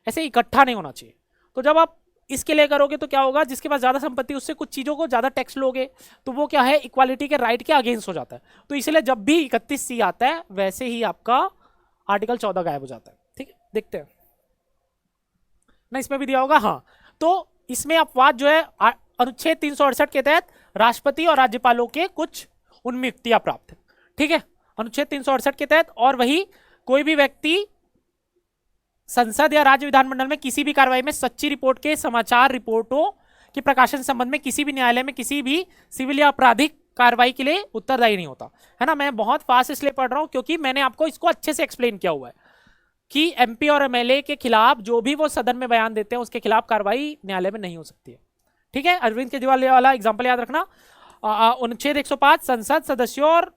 ऐसे इकट्ठा नहीं होना चाहिए। तो जब आप इसके लिए करोगे तो क्या होगा, जिसके पास ज्यादा संपत्ति उससे कुछ चीजों को ज्यादा टैक्स लोगे, तो वो क्या है, इक्वालिटी के राइट के अगेंस्ट हो जाता है। तो इसलिए जब भी 31C आता है वैसे ही आपका आर्टिकल 14 गायब हो जाता है, ठीक है। देखते हैं ना, इसमें भी दिया होगा, हाँ। तो इसमें अपवाद जो है, अनुच्छेद 368 के तहत राष्ट्रपति और राज्यपालों के कुछ उनमें युक्तियां प्राप्त है, ठीक है, अनुच्छेद 368 के तहत। और वही कोई भी व्यक्ति संसद या राज्य विधानमंडल में किसी भी कार्रवाई में सच्ची रिपोर्ट के समाचार रिपोर्टों के प्रकाशन संबंध में किसी भी न्यायालय में किसी भी सिविल या आपराधिक कार्रवाई के लिए उत्तरदायी नहीं होता है ना। मैं बहुत फास्ट इसलिए पढ़ रहा हूं क्योंकि मैंने आपको इसको अच्छे से एक्सप्लेन किया हुआ है कि एमपी और एमएलए के खिलाफ जो भी वो सदन में बयान देते हैं उसके खिलाफ कार्रवाई न्यायालय में नहीं हो सकती है। ठीक है, अरविंद केजरीवाल वाला एग्जाम्पल याद रखना। अनुच्छेद 105 संसद सदस्यों और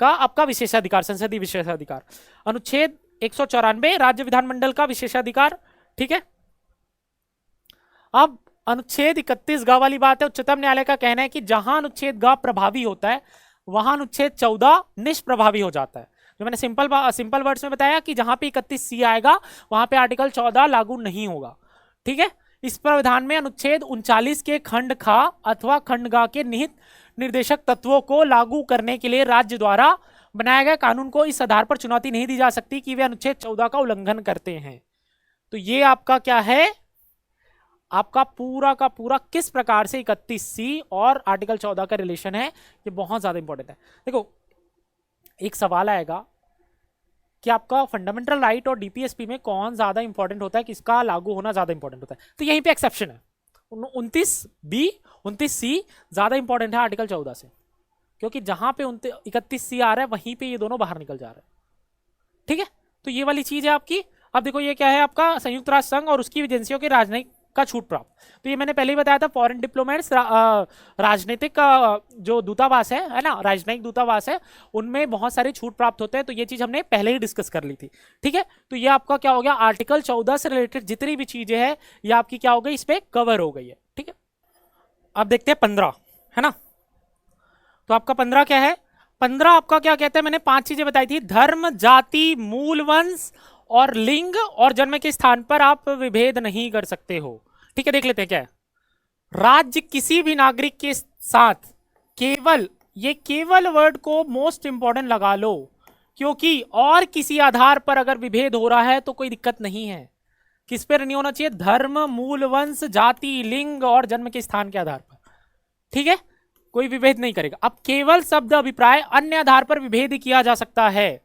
का आपका विशेषाधिकार, संसदीय विशेषाधिकार। अनुच्छेद 194 राज्य विधानमंडल का विशेषाधिकार। ठीक है, अब अनुच्छेद 31 ग वाली बात है। उच्चतम न्यायालय का कहना है कि जहां अनुच्छेद ग प्रभावी होता है वहां अनुच्छेद 14 निष्प्रभावी हो जाता है। जो मैंने सिंपल वर्ड्स में बताया कि जहां पे 31C आएगा वहां पे आर्टिकल 14 लागू नहीं होगा। ठीक है, इस प्रावधान में अनुच्छेद 39 के खंड ख अथवा खंड ग के निहित निर्देशक तत्वों को लागू करने के लिए राज्य द्वारा बनाए गए कानून को इस आधार पर चुनौती नहीं दी जा सकती कि वे अनुच्छेद 14 का उल्लंघन करते हैं। तो ये आपका क्या है, आपका पूरा का पूरा किस प्रकार से 31C और आर्टिकल 14 का रिलेशन है, ये बहुत ज्यादा इंपॉर्टेंट है। देखो एक सवाल आएगा कि आपका फंडामेंटल राइट और डीपीएसपी में कौन ज्यादा इंपॉर्टेंट होता है, किसका लागू होना ज्यादा इंपॉर्टेंट होता है। तो यहीं पे एक्सेप्शन है, 29C ज्यादा इंपॉर्टेंट है आर्टिकल 14 से, क्योंकि जहां पे 31C आ रहा है वहीं पे ये दोनों बाहर निकल जा रहे हैं। ठीक है, तो ये वाली चीज है आपकी। अब देखो ये क्या है आपका, संयुक्त राष्ट्र संघ और उसकी एजेंसियों के राजनयिक का छूट प्राप्त। तो ये मैंने पहले ही बताया था, फॉरेन डिप्लोमेट्स राजनीतिक जो दूतावास है ना, राजनयिक दूतावास है, उनमें बहुत सारे छूट प्राप्त होते हैं। तो ये चीज हमने पहले ही डिस्कस कर ली थी। ठीक है, तो ये आपका क्या हो गया, आर्टिकल 14 से रिलेटेड जितनी भी चीजें हैं ये आपकी क्या हो गई, इस पे कवर हो गई है। ठीक है, अब देखते हैं 15 है ना। तो आपका 15 क्या है, 15 आपका क्या कहते हैं, मैंने 5 चीजें बताई थी। धर्म, जाति, मूल वंश और लिंग और जन्म के स्थान पर आप विभेद नहीं कर सकते हो। ठीक है, देख लेते हैं क्या है। राज्य किसी भी नागरिक के साथ केवल, ये केवल वर्ड को मोस्ट इंपॉर्टेंट लगा लो, क्योंकि और किसी आधार पर अगर विभेद हो रहा है तो कोई दिक्कत नहीं है। किस पर नहीं होना चाहिए, धर्म, मूल वंश, जाति, लिंग और जन्म के स्थान के आधार पर। ठीक है, कोई विभेद नहीं करेगा। अब केवल शब्द अभिप्राय अन्य आधार पर विभेद किया जा सकता है।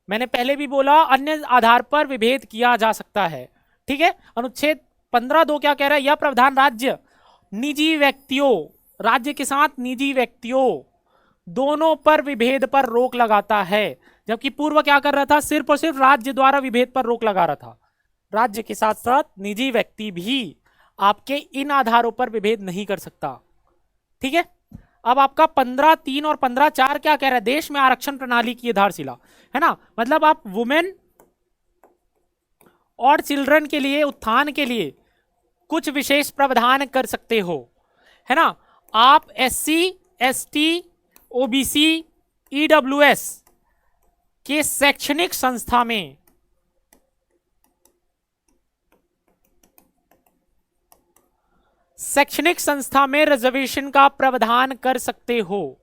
मैंने पहले भी बोला अन्य आधार पर विभेद किया जा सकता है। ठीक है, अनुच्छेद 15(2) क्या कह रहा है, यह प्रावधान राज्य निजी व्यक्तियों, राज्य के साथ निजी व्यक्तियों दोनों पर विभेद पर रोक लगाता है। जबकि पूर्व क्या कर रहा था, सिर्फ और सिर्फ राज्य द्वारा विभेद पर रोक लगा रहा था। राज्य के साथ साथ निजी व्यक्ति भी आपके इन आधारों पर विभेद नहीं कर सकता। ठीक है, अब आपका 15(3) और 15(4) क्या कह रहा है, देश में आरक्षण प्रणाली की आधारशिला है ना। मतलब आप वुमेन और चिल्ड्रन के लिए, उत्थान के लिए कुछ विशेष प्रावधान कर सकते हो है ना। आप SC, ST, OBC, EWS के शैक्षणिक संस्था में रिजर्वेशन का प्रावधान कर सकते हो।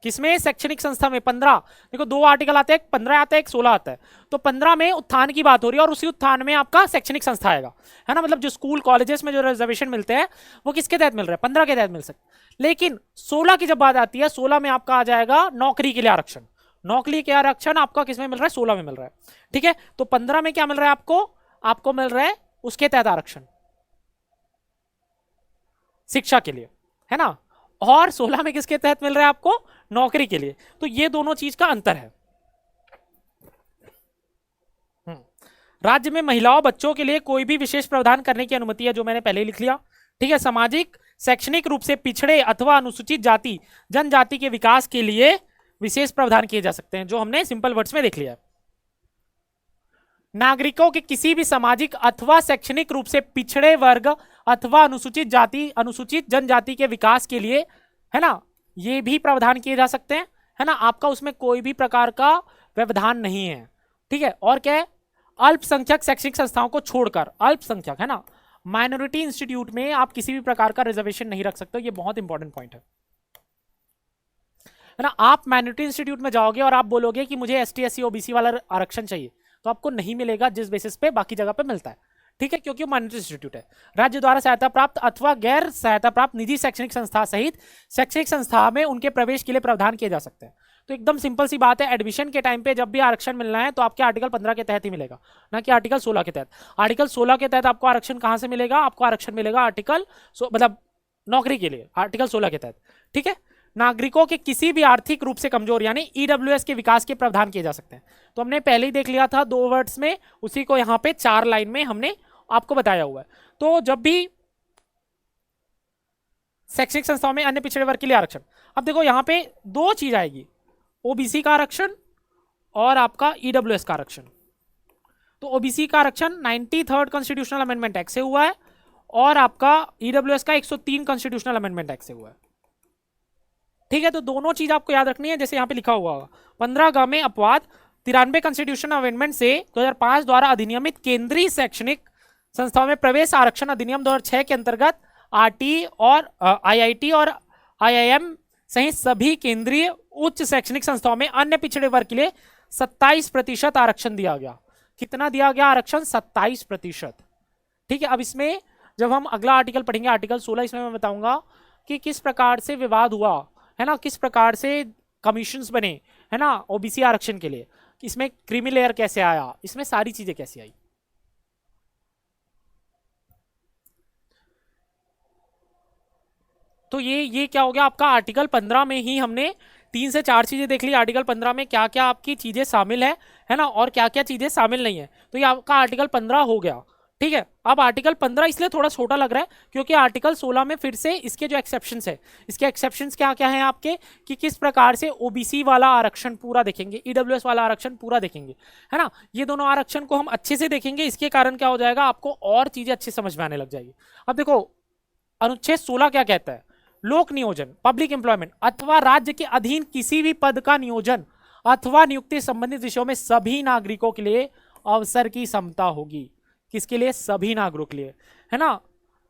किसमें, शैक्षणिक संस्था में। 15 देखो, 2 आर्टिकल आते हैं, 15 आता है, एक 16 आता है। तो 15 में उत्थान की बात हो रही है और उसी उत्थान में आपका शैक्षणिक संस्था आएगा है ना। मतलब जो स्कूल कॉलेजेस में जो रिजर्वेशन मिलते हैं वो किसके तहत मिल रहा है, 15 के तहत मिल सकते। लेकिन 16 की जब बात आती है, 16 में आपका आ जाएगा नौकरी के लिए आरक्षण। नौकरी के आरक्षण आपका किसमें मिल रहा है, 16 में मिल रहा है। ठीक है, तो 15 में क्या मिल रहा है आपको मिल रहा है उसके तहत आरक्षण शिक्षा के लिए है ना। और 16 में किसके तहत मिल रहा है आपको, नौकरी के लिए। तो ये दोनों चीज का अंतर है। राज्य में महिलाओं, बच्चों के लिए कोई भी विशेष प्रावधान करने की अनुमति है, जो मैंने पहले ही लिख लिया। ठीक है, सामाजिक शैक्षणिक रूप से पिछड़े अथवा अनुसूचित जाति जनजाति के विकास के लिए विशेष प्रावधान किए जा सकते हैं, जो हमने सिंपल वर्ड्स में देख लिया। नागरिकों के किसी भी सामाजिक अथवा शैक्षणिक रूप से पिछड़े वर्ग अथवा अनुसूचित जाति, अनुसूचित जनजाति के विकास के लिए है ना, ये भी प्रावधान किए जा सकते हैं है ना। आपका उसमें कोई भी प्रकार का व्यवधान नहीं है। ठीक है, और क्या है, अल्पसंख्यक शैक्षणिक संस्थाओं को छोड़कर, अल्पसंख्यक है ना, माइनॉरिटी इंस्टीट्यूट में आप किसी भी प्रकार का रिजर्वेशन नहीं रख सकते। ये बहुत इंपॉर्टेंट पॉइंट है ना। आप माइनॉरिटी इंस्टीट्यूट में जाओगे और आप बोलोगे कि मुझे ST, SC, OBC वाला आरक्षण चाहिए, तो आपको नहीं मिलेगा जिस बेसिस पे बाकी जगह पे मिलता है। ठीक है, क्योंकि माइनॉरिटी इंस्टीट्यूट है। राज्य द्वारा सहायता प्राप्त अथवा गैर सहायता प्राप्त निजी शैक्षणिक संस्था सहित शैक्षणिक संस्था में उनके प्रवेश के लिए प्रावधान किए जा सकते हैं। तो एकदम सिंपल सी बात है, एडमिशन के टाइम पे जब भी आरक्षण मिलना है तो आपके आर्टिकल 15 के तहत ही मिलेगा, ना कि आर्टिकल 16 के तहत। आर्टिकल 16 के तहत आपको आरक्षण कहां से मिलेगा? आपको आरक्षण मिलेगा आर्टिकल मतलब नौकरी के लिए आर्टिकल 16 के तहत। ठीक है, नागरिकों के किसी भी आर्थिक रूप से कमजोर यानी ईडब्ल्यूएस के विकास के प्रावधान किए जा सकते हैं। तो हमने पहले ही देख लिया था 2 वर्ड्स में, उसी को यहाँ पे 4 लाइन में हमने आपको बताया हुआ है। तो जब भी शैक्षणिक संस्थाओं में अन्य पिछड़े वर्ग के लिए आरक्षण, अब देखो यहाँ पे 2 चीज आएगी, ओबीसी का आरक्षण और आपका ईडब्ल्यूएस का आरक्षण। तो ओबीसी का आरक्षण 93rd कॉन्स्टिट्यूशनल अमेंडमेंट एक्ट से हुआ है और आपका ईडब्ल्यूएस का 103 कॉन्स्टिट्यूशनल अमेंडमेंट एक्ट से हुआ है। ठीक है, तो दोनों चीज आपको याद रखनी है। जैसे यहाँ पे लिखा हुआ होगा 15 में अपवाद 93 कॉन्स्टिट्यूशनल अमेंडमेंट से 2005 द्वारा अधिनियमित केंद्रीय शैक्षणिक संस्थाओं में प्रवेश आरक्षण अधिनियम 2006 के अंतर्गत आरटी और आईआईटी और आईआईएम सहित सभी केंद्रीय उच्च शैक्षणिक संस्थाओं में अन्य पिछड़े वर्ग के लिए 27% आरक्षण दिया गया। कितना दिया गया आरक्षण? 27%। ठीक है, अब इसमें जब हम अगला आर्टिकल पढ़ेंगे आर्टिकल 16, इसमें मैं बताऊंगा कि किस प्रकार से विवाद हुआ है ना, किस प्रकार से कमीशंस बने है ना ओबीसी आरक्षण के लिए, इसमें क्रीमी लेयर कैसे आया, इसमें सारी चीजें कैसे आई। तो ये क्या हो गया आपका आर्टिकल 15 में ही हमने 3 से 4 चीजें देख ली। आर्टिकल 15 में क्या क्या आपकी चीजें शामिल है ना, और क्या क्या चीजें शामिल नहीं है। तो ये आपका आर्टिकल 15 हो गया। ठीक है, अब आर्टिकल 15 इसलिए थोड़ा छोटा लग रहा है क्योंकि आर्टिकल 16 में फिर से इसके जो एक्सेप्शंस है, इसके एक्सेप्शंस क्या क्या हैं आपके, कि किस प्रकार से ओबीसी वाला आरक्षण पूरा देखेंगे, ईडब्ल्यूएस वाला आरक्षण पूरा देखेंगे, है ना। ये दोनों आरक्षण को हम अच्छे से देखेंगे, इसके कारण क्या हो जाएगा, आपको और चीजें अच्छे समझ में आने लग जाएगी। अब देखो अनुच्छेद 16 क्या कहता है, लोक नियोजन पब्लिक एम्प्लॉयमेंट अथवा राज्य के अधीन किसी भी पद का नियोजन अथवा नियुक्ति संबंधित विषयों में सभी नागरिकों के लिए अवसर की समता होगी। किसके लिए? सभी नागरिकों के लिए, है ना।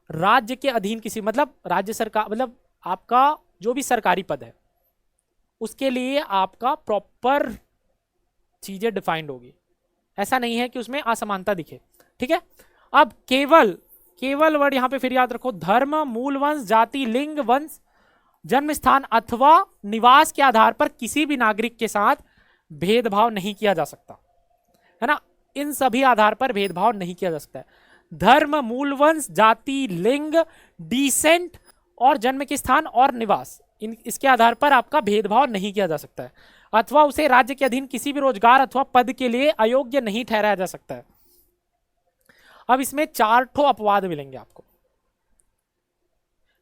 राज्य के अधीन किसी मतलब राज्य सरकार मतलब आपका जो भी सरकारी पद है उसके लिए आपका प्रॉपर चीजें डिफाइंड होगी। ऐसा नहीं है कि उसमें असमानता दिखे। ठीक है, अब केवल वर्ड यहां पे फिर याद रखो, धर्म, मूल वंश, जाति, लिंग, वंश, जन्म स्थान अथवा निवास के आधार पर किसी भी नागरिक के साथ भेदभाव नहीं किया जा सकता, है ना। इन सभी आधार पर भेदभाव नहीं किया जा सकता है। धर्म, मूल वंश, जाति, लिंग, डिसेंट और जन्म के स्थान और निवास, इसके आधार पर आपका भेदभाव नहीं किया जा सकता है, अथवा उसे राज्य के अधीन किसी भी रोजगार अथवा पद के लिए अयोग्य नहीं ठहराया जा सकता है। अब इसमें 4 अपवाद मिलेंगे आपको,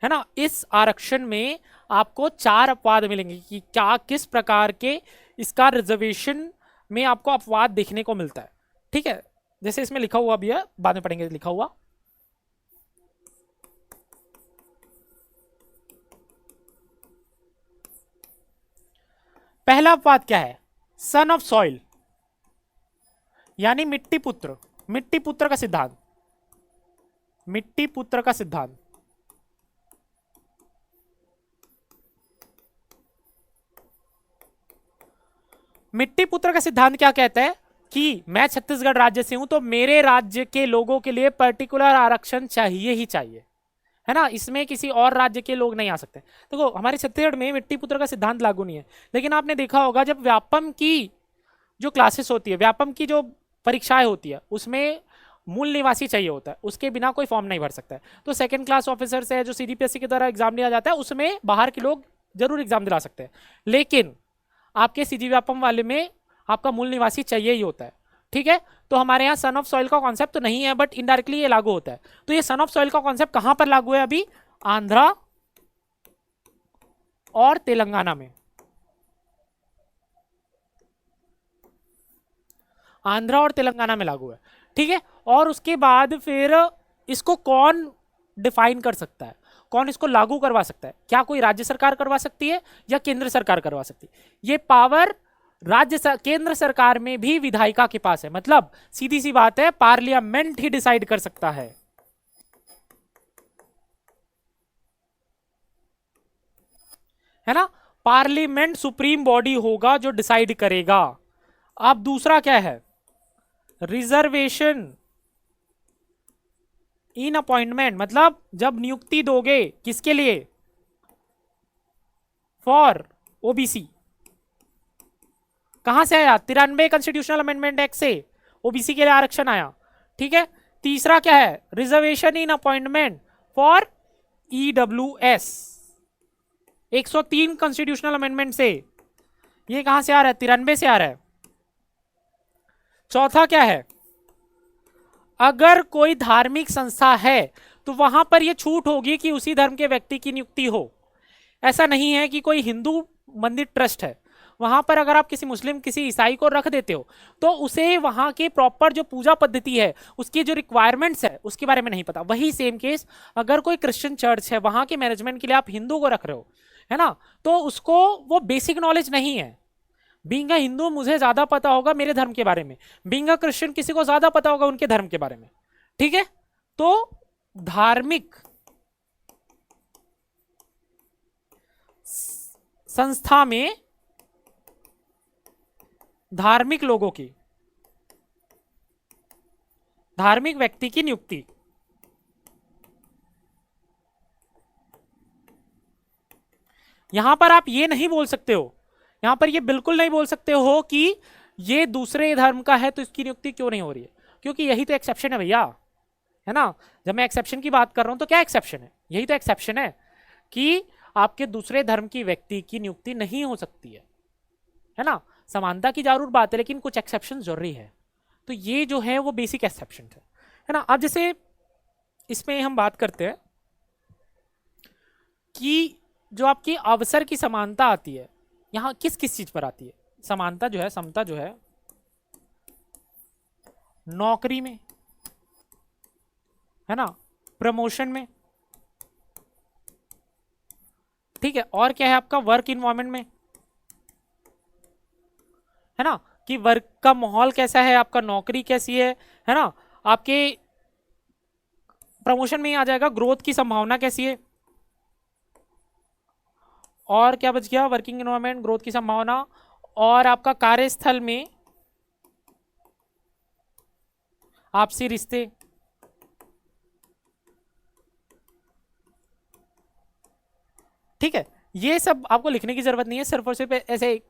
है ना। इस आरक्षण में आपको 4 अपवाद मिलेंगे कि क्या किस प्रकार के इसका रिजर्वेशन में आपको अपवाद देखने को मिलता है। ठीक है, जैसे इसमें लिखा हुआ भी है, बाद में पढ़ेंगे लिखा हुआ। पहला अपवाद क्या है? सन ऑफ सॉइल यानी मिट्टी पुत्र का सिद्धांत, मिट्टी पुत्र का सिद्धांत। मिट्टी पुत्र का सिद्धांत क्या कहता है कि मैं छत्तीसगढ़ राज्य से हूं तो मेरे राज्य के लोगों के लिए पर्टिकुलर आरक्षण चाहिए ही चाहिए, है ना। इसमें किसी और राज्य के लोग नहीं आ सकते। देखो हमारे छत्तीसगढ़ में मिट्टी पुत्र का सिद्धांत लागू नहीं है, लेकिन आपने देखा होगा जब व्यापम की जो क्लासेस होती है, व्यापम की जो परीक्षाएं होती है, उसमें मूल निवासी चाहिए होता है, उसके बिना कोई फॉर्म नहीं भर सकता है। तो सेकंड क्लास ऑफिसर से जो सीडीपीएससी के द्वारा एग्जाम लिया जाता है उसमें बाहर के लोग जरूर एग्जाम दिला सकते हैं, लेकिन आपके सीजी व्यापम वाले में आपका मूल निवासी चाहिए ही होता है। ठीक है, तो हमारे यहाँ सन ऑफ सॉइल का कॉन्सेप्ट तो नहीं है, बट इनडायरेक्टली ये लागू होता है। तो ये सन ऑफ सॉइल का कॉन्सेप्ट कहां पर लागू है अभी? आंध्रा और तेलंगाना में। आंध्रा और तेलंगाना में लागू है। ठीक है, और उसके बाद फिर इसको कौन डिफाइन कर सकता है, कौन इसको लागू करवा सकता है? क्या कोई राज्य सरकार करवा सकती है या केंद्र सरकार करवा सकती है? ये पावर केंद्र सरकार में भी विधायिका के पास है। मतलब सीधी सी बात है, पार्लियामेंट ही डिसाइड कर सकता है ना। पार्लियामेंट सुप्रीम बॉडी होगा जो डिसाइड करेगा। अब दूसरा क्या है? रिजर्वेशन इन अपॉइंटमेंट, मतलब जब नियुक्ति दोगे किसके लिए? फॉर ओबीसी, कहां से आया? 93 कॉन्स्टिट्यूशनल अमेंडमेंट एक्ट से ओबीसी के लिए आरक्षण आया। ठीक है, तीसरा क्या है? Reservation in appointment for EWS, 103 constitutional amendment से। ये कहां से आ रहा है? 93 से आ रहा है। चौथा क्या है? अगर कोई धार्मिक संस्था है तो वहां पर यह छूट होगी कि उसी धर्म के व्यक्ति की नियुक्ति हो। ऐसा नहीं है कि कोई हिंदू मंदिर ट्रस्ट है, वहां पर अगर आप किसी मुस्लिम किसी ईसाई को रख देते हो तो उसे वहां के प्रॉपर जो पूजा पद्धति है, उसकी जो रिक्वायरमेंट्स है, उसके बारे में नहीं पता। वही सेम केस अगर कोई क्रिश्चियन चर्च है, वहां के मैनेजमेंट के लिए आप हिंदू को रख रहे हो, है ना, तो उसको वो बेसिक नॉलेज नहीं है। बीइंग अ हिंदू मुझे ज्यादा पता होगा मेरे धर्म के बारे में, बीइंग अ क्रिश्चियन किसी को ज्यादा पता होगा उनके धर्म के बारे में। ठीक है, तो धार्मिक संस्था में धार्मिक लोगों की, धार्मिक व्यक्ति की नियुक्ति, यहां पर आप ये नहीं बोल सकते हो, यहां पर ये बिल्कुल नहीं बोल सकते हो कि ये दूसरे धर्म का है तो इसकी नियुक्ति क्यों नहीं हो रही है, क्योंकि यही तो एक्सेप्शन है भैया, है ना। जब मैं एक्सेप्शन की बात कर रहा हूं तो क्या एक्सेप्शन है? यही तो एक्सेप्शन है कि आपके दूसरे धर्म की व्यक्ति की नियुक्ति नहीं हो सकती है ना। समानता की जरूर बात है लेकिन कुछ एक्सेप्शन जरूरी है, तो ये जो है वो बेसिक एक्सेप्शन है ना। अब जैसे इसमें हम बात करते हैं कि जो आपकी अवसर की समानता आती है, यहां किस किस चीज पर आती है समानता जो है, समता जो है? नौकरी में, है ना, प्रमोशन में, ठीक है, और क्या है आपका? वर्क इन्वायरमेंट में, है ना, कि वर्क का माहौल कैसा है, आपका नौकरी कैसी है ना। आपके प्रमोशन में ही आ जाएगा ग्रोथ की संभावना कैसी है, और क्या बच गया? वर्किंग एनवायरनमेंट, ग्रोथ की संभावना, और आपका कार्यस्थल में आपसी रिश्ते। ठीक है, ये सब आपको लिखने की जरूरत नहीं है, सिर्फ और सिर्फ ऐसे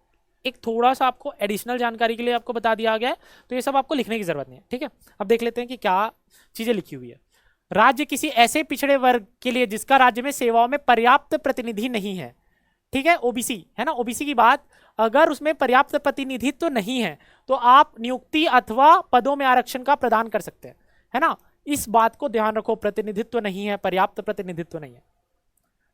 एक थोड़ा सा आपको एडिशनल जानकारी के लिए आपको बता दिया गया है, तो ये सब आपको लिखने की जरूरत नहीं है। ठीक है, अब देख लेते हैं कि क्या चीजें लिखी हुई है। राज्य किसी ऐसे पिछड़े वर्ग के लिए जिसका राज्य में सेवाओं में पर्याप्त प्रतिनिधि नहीं है, ठीक है, ओबीसी है ना, ओबीसी की बात, अगर उसमें पर्याप्त प्रतिनिधित्व तो नहीं है तो आप नियुक्ति अथवा पदों में आरक्षण का प्रदान कर सकते हैं, है ना। इस बात को ध्यान रखो, प्रतिनिधित्व नहीं है, पर्याप्त प्रतिनिधित्व नहीं है।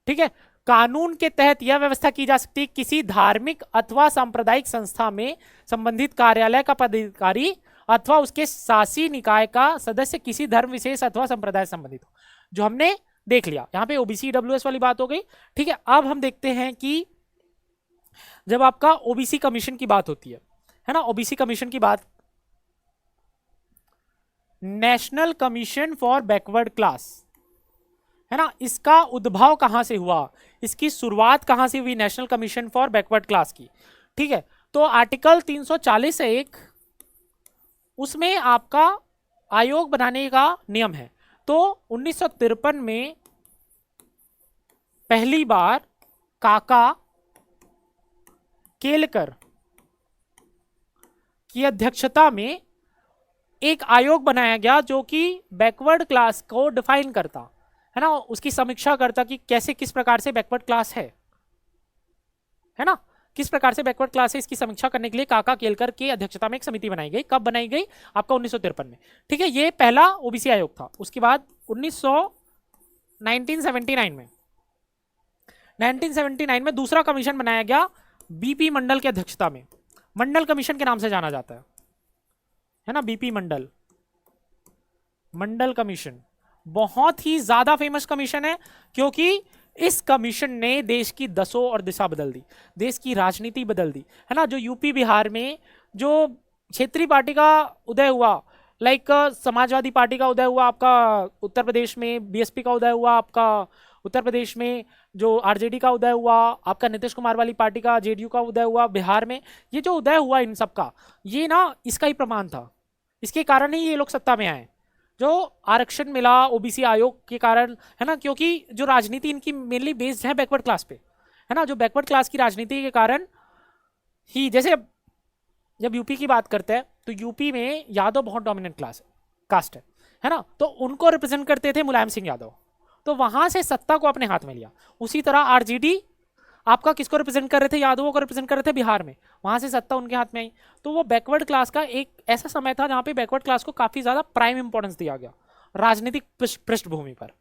ठीक है, कानून के तहत यह व्यवस्था की जा सकती है किसी धार्मिक अथवा सांप्रदायिक संस्था में संबंधित कार्यालय का पदाधिकारी अथवा उसके शासी निकाय का सदस्य किसी धर्म विशेष अथवा संप्रदाय संबंधित हो, जो हमने देख लिया। यहां पे ओबीसी डब्ल्यूएस वाली बात हो गई। ठीक है, अब हम देखते हैं कि जब आपका ओबीसी कमीशन की बात होती है ना, ओबीसी कमीशन की बात, national commission for backward class, है ना, इसका उद्भव कहां से हुआ, इसकी शुरुआत कहां से हुई, national commission for backward class की। ठीक है, तो आर्टिकल 340 है एक, उसमें आपका आयोग बनाने का नियम है। तो 1953 में पहली बार काका केलकर की अध्यक्षता में एक आयोग बनाया गया जो कि बैकवर्ड क्लास को डिफाइन करता, है ना, उसकी समीक्षा करता कि कैसे किस प्रकार से बैकवर्ड क्लास है ना, किस प्रकार से बैकवर्ड क्लास है, इसकी समीक्षा करने के लिए काका केलकर की अध्यक्षता में एक समिति बनाई गई। कब बनाई गई? आपका 1953 में। ठीक है, ये पहला ओबीसी आयोग था। उसके बाद 1979 में दूसरा कमीशन बनाया गया बीपी मंडल की अध्यक्षता में, मंडल कमीशन के नाम से जाना जाता है ना, बीपी मंडल कमीशन बहुत ही ज्यादा फेमस कमीशन है, क्योंकि इस कमीशन ने देश की दशो और दिशा बदल दी, देश की राजनीति बदल दी, है ना। जो यूपी बिहार में जो क्षेत्रीय पार्टी का उदय हुआ, लाइक समाजवादी पार्टी का उदय हुआ आपका उत्तर प्रदेश में, बीएसपी का उदय हुआ आपका उत्तर प्रदेश में, जो आरजेडी का उदय हुआ आपका नीतीश कुमार वाली पार्टी का, जेडीयू का उदय हुआ बिहार में, ये जो उदय हुआ इन सब का, ये ना इसका ही प्रमाण था, इसके कारण ही ये लोग सत्ता में आए, जो आरक्षण मिला ओबीसी आयोग के कारण, है ना, क्योंकि जो राजनीति इनकी मेनली बेस्ड है बैकवर्ड क्लास पे, है ना, जो बैकवर्ड क्लास की राजनीति के कारण ही, जैसे जब यूपी की बात करते हैं तो यूपी में यादव बहुत डोमिनेंट कास्ट है ना, तो उनको रिप्रेजेंट करते थे मुलायम सिंह यादव, तो वहां से सत्ता को अपने हाथ में लिया। उसी तरह आरजेडी आपका किसको रिप्रेजेंट कर रहे थे, यादवों को रिप्रेजेंट कर रहे थे बिहार में, वहां से सत्ता उनके हाथ में आई। तो वो बैकवर्ड क्लास का एक ऐसा समय था जहां पे बैकवर्ड क्लास को काफी ज्यादा प्राइम इंपॉर्टेंस दिया गया राजनीतिक पृष्ठभूमि पर,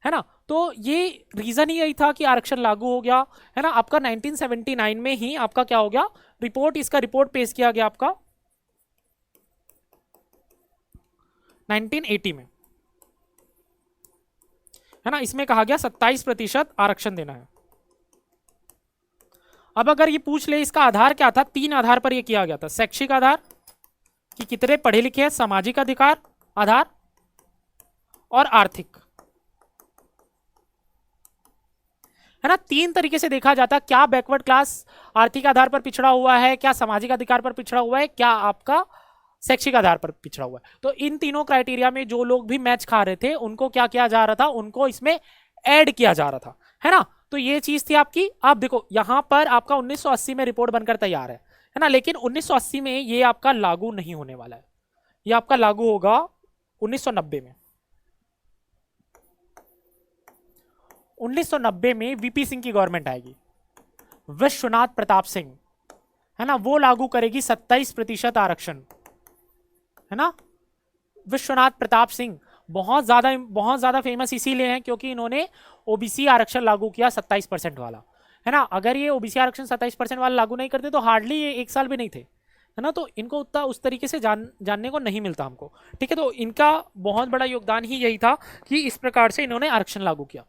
है ना। तो ये रीजन ही यही था कि आरक्षण लागू हो गया, है ना। आपका 1979 में ही आपका क्या हो गया, इसका रिपोर्ट पेश किया गया आपका 1980 में, है ना। इसमें कहा गया 27% आरक्षण देना है। अब अगर ये पूछ ले इसका आधार क्या था, 3 आधार पर ये किया गया था। शैक्षिक आधार कि कितने पढ़े लिखे हैं, सामाजिक अधिकार आधार, और आर्थिक, है ना। 3 तरीके से देखा जाता, क्या बैकवर्ड क्लास आर्थिक आधार पर पिछड़ा हुआ है, क्या सामाजिक अधिकार पर पिछड़ा हुआ है, क्या आपका शैक्षिक आधार पर पिछड़ा हुआ है। तो इन तीनों क्राइटेरिया में जो लोग भी मैच खा रहे थे उनको क्या किया जा रहा था, उनको इसमें ऐड किया जा रहा था, है ना। तो ये चीज थी आपकी। आप देखो यहां पर आपका 1980 में रिपोर्ट बनकर तैयार है ना, लेकिन 1980 में ये आपका लागू नहीं होने वाला है, ये आपका लागू होगा 1990 में। 1990 में वीपी सिंह की गवर्नमेंट आएगी, विश्वनाथ प्रताप सिंह, है ना, वो लागू करेगी 27% आरक्षण, है ना। विश्वनाथ प्रताप सिंह बहुत ज्यादा फेमस इसीलिए हैं क्योंकि इन्होंने ओबीसी आरक्षण लागू किया 27% वाला, है ना। अगर ये ओबीसी आरक्षण 27% वाला लागू नहीं करते तो हार्डली ये 1 साल भी नहीं थे, है ना। तो इनको उतना उस तरीके से जानने को नहीं मिलता हमको, ठीक है। तो इनका बहुत बड़ा योगदान ही यही था कि इस प्रकार से इन्होंने आरक्षण लागू किया।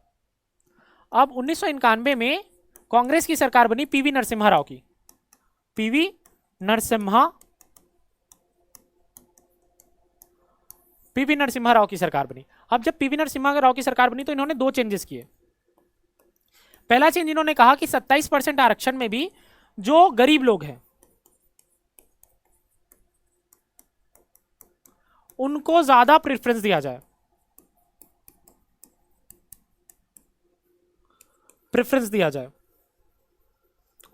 अब 1991 में कांग्रेस की सरकार बनी पीवी नरसिम्हा राव की, पीवी नरसिम्हा राव की सरकार बनी। अब जब पीवी नरसिम्हा राव की सरकार बनी तो इन्होंने 2 चेंजेस किए। पहला चेंज इन्होंने कहा कि 27% आरक्षण में भी जो गरीब लोग हैं उनको ज्यादा प्रेफरेंस दिया जाए,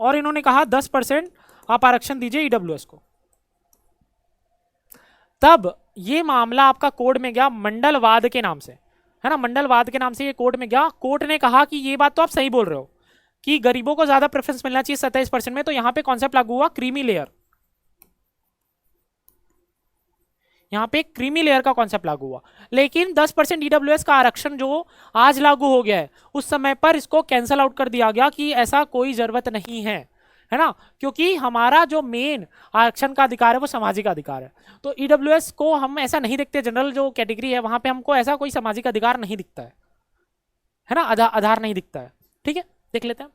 और इन्होंने कहा 10% आप आरक्षण दीजिए ईडब्ल्यूएस को। तब ये मामला आपका कोर्ट में गया मंडलवाद के नाम से, है ना, मंडलवाद के नाम से ये कोर्ट में गया। कोर्ट ने कहा कि ये बात तो आप सही बोल रहे हो कि गरीबों को ज्यादा प्रेफरेंस मिलना चाहिए 27% में, तो यहां पे कॉन्सेप्ट लागू हुआ क्रीमी लेयर, यहां पे क्रीमी लेयर का कॉन्सेप्ट लागू हुआ। लेकिन 10% ईडब्ल्यूएस का आरक्षण जो आज लागू हो गया है उस समय पर इसको कैंसल आउट कर दिया गया कि ऐसा कोई जरूरत नहीं है, है ना, क्योंकि हमारा जो मेन आरक्षण का अधिकार है वो सामाजिक अधिकार है। तो ईडब्ल्यूएस को हम ऐसा नहीं देखते, जनरल जो कैटेगरी है वहां पे हमको ऐसा कोई सामाजिक अधिकार नहीं दिखता है ना, आधार नहीं दिखता है। ठीक है, देख लेते हैं।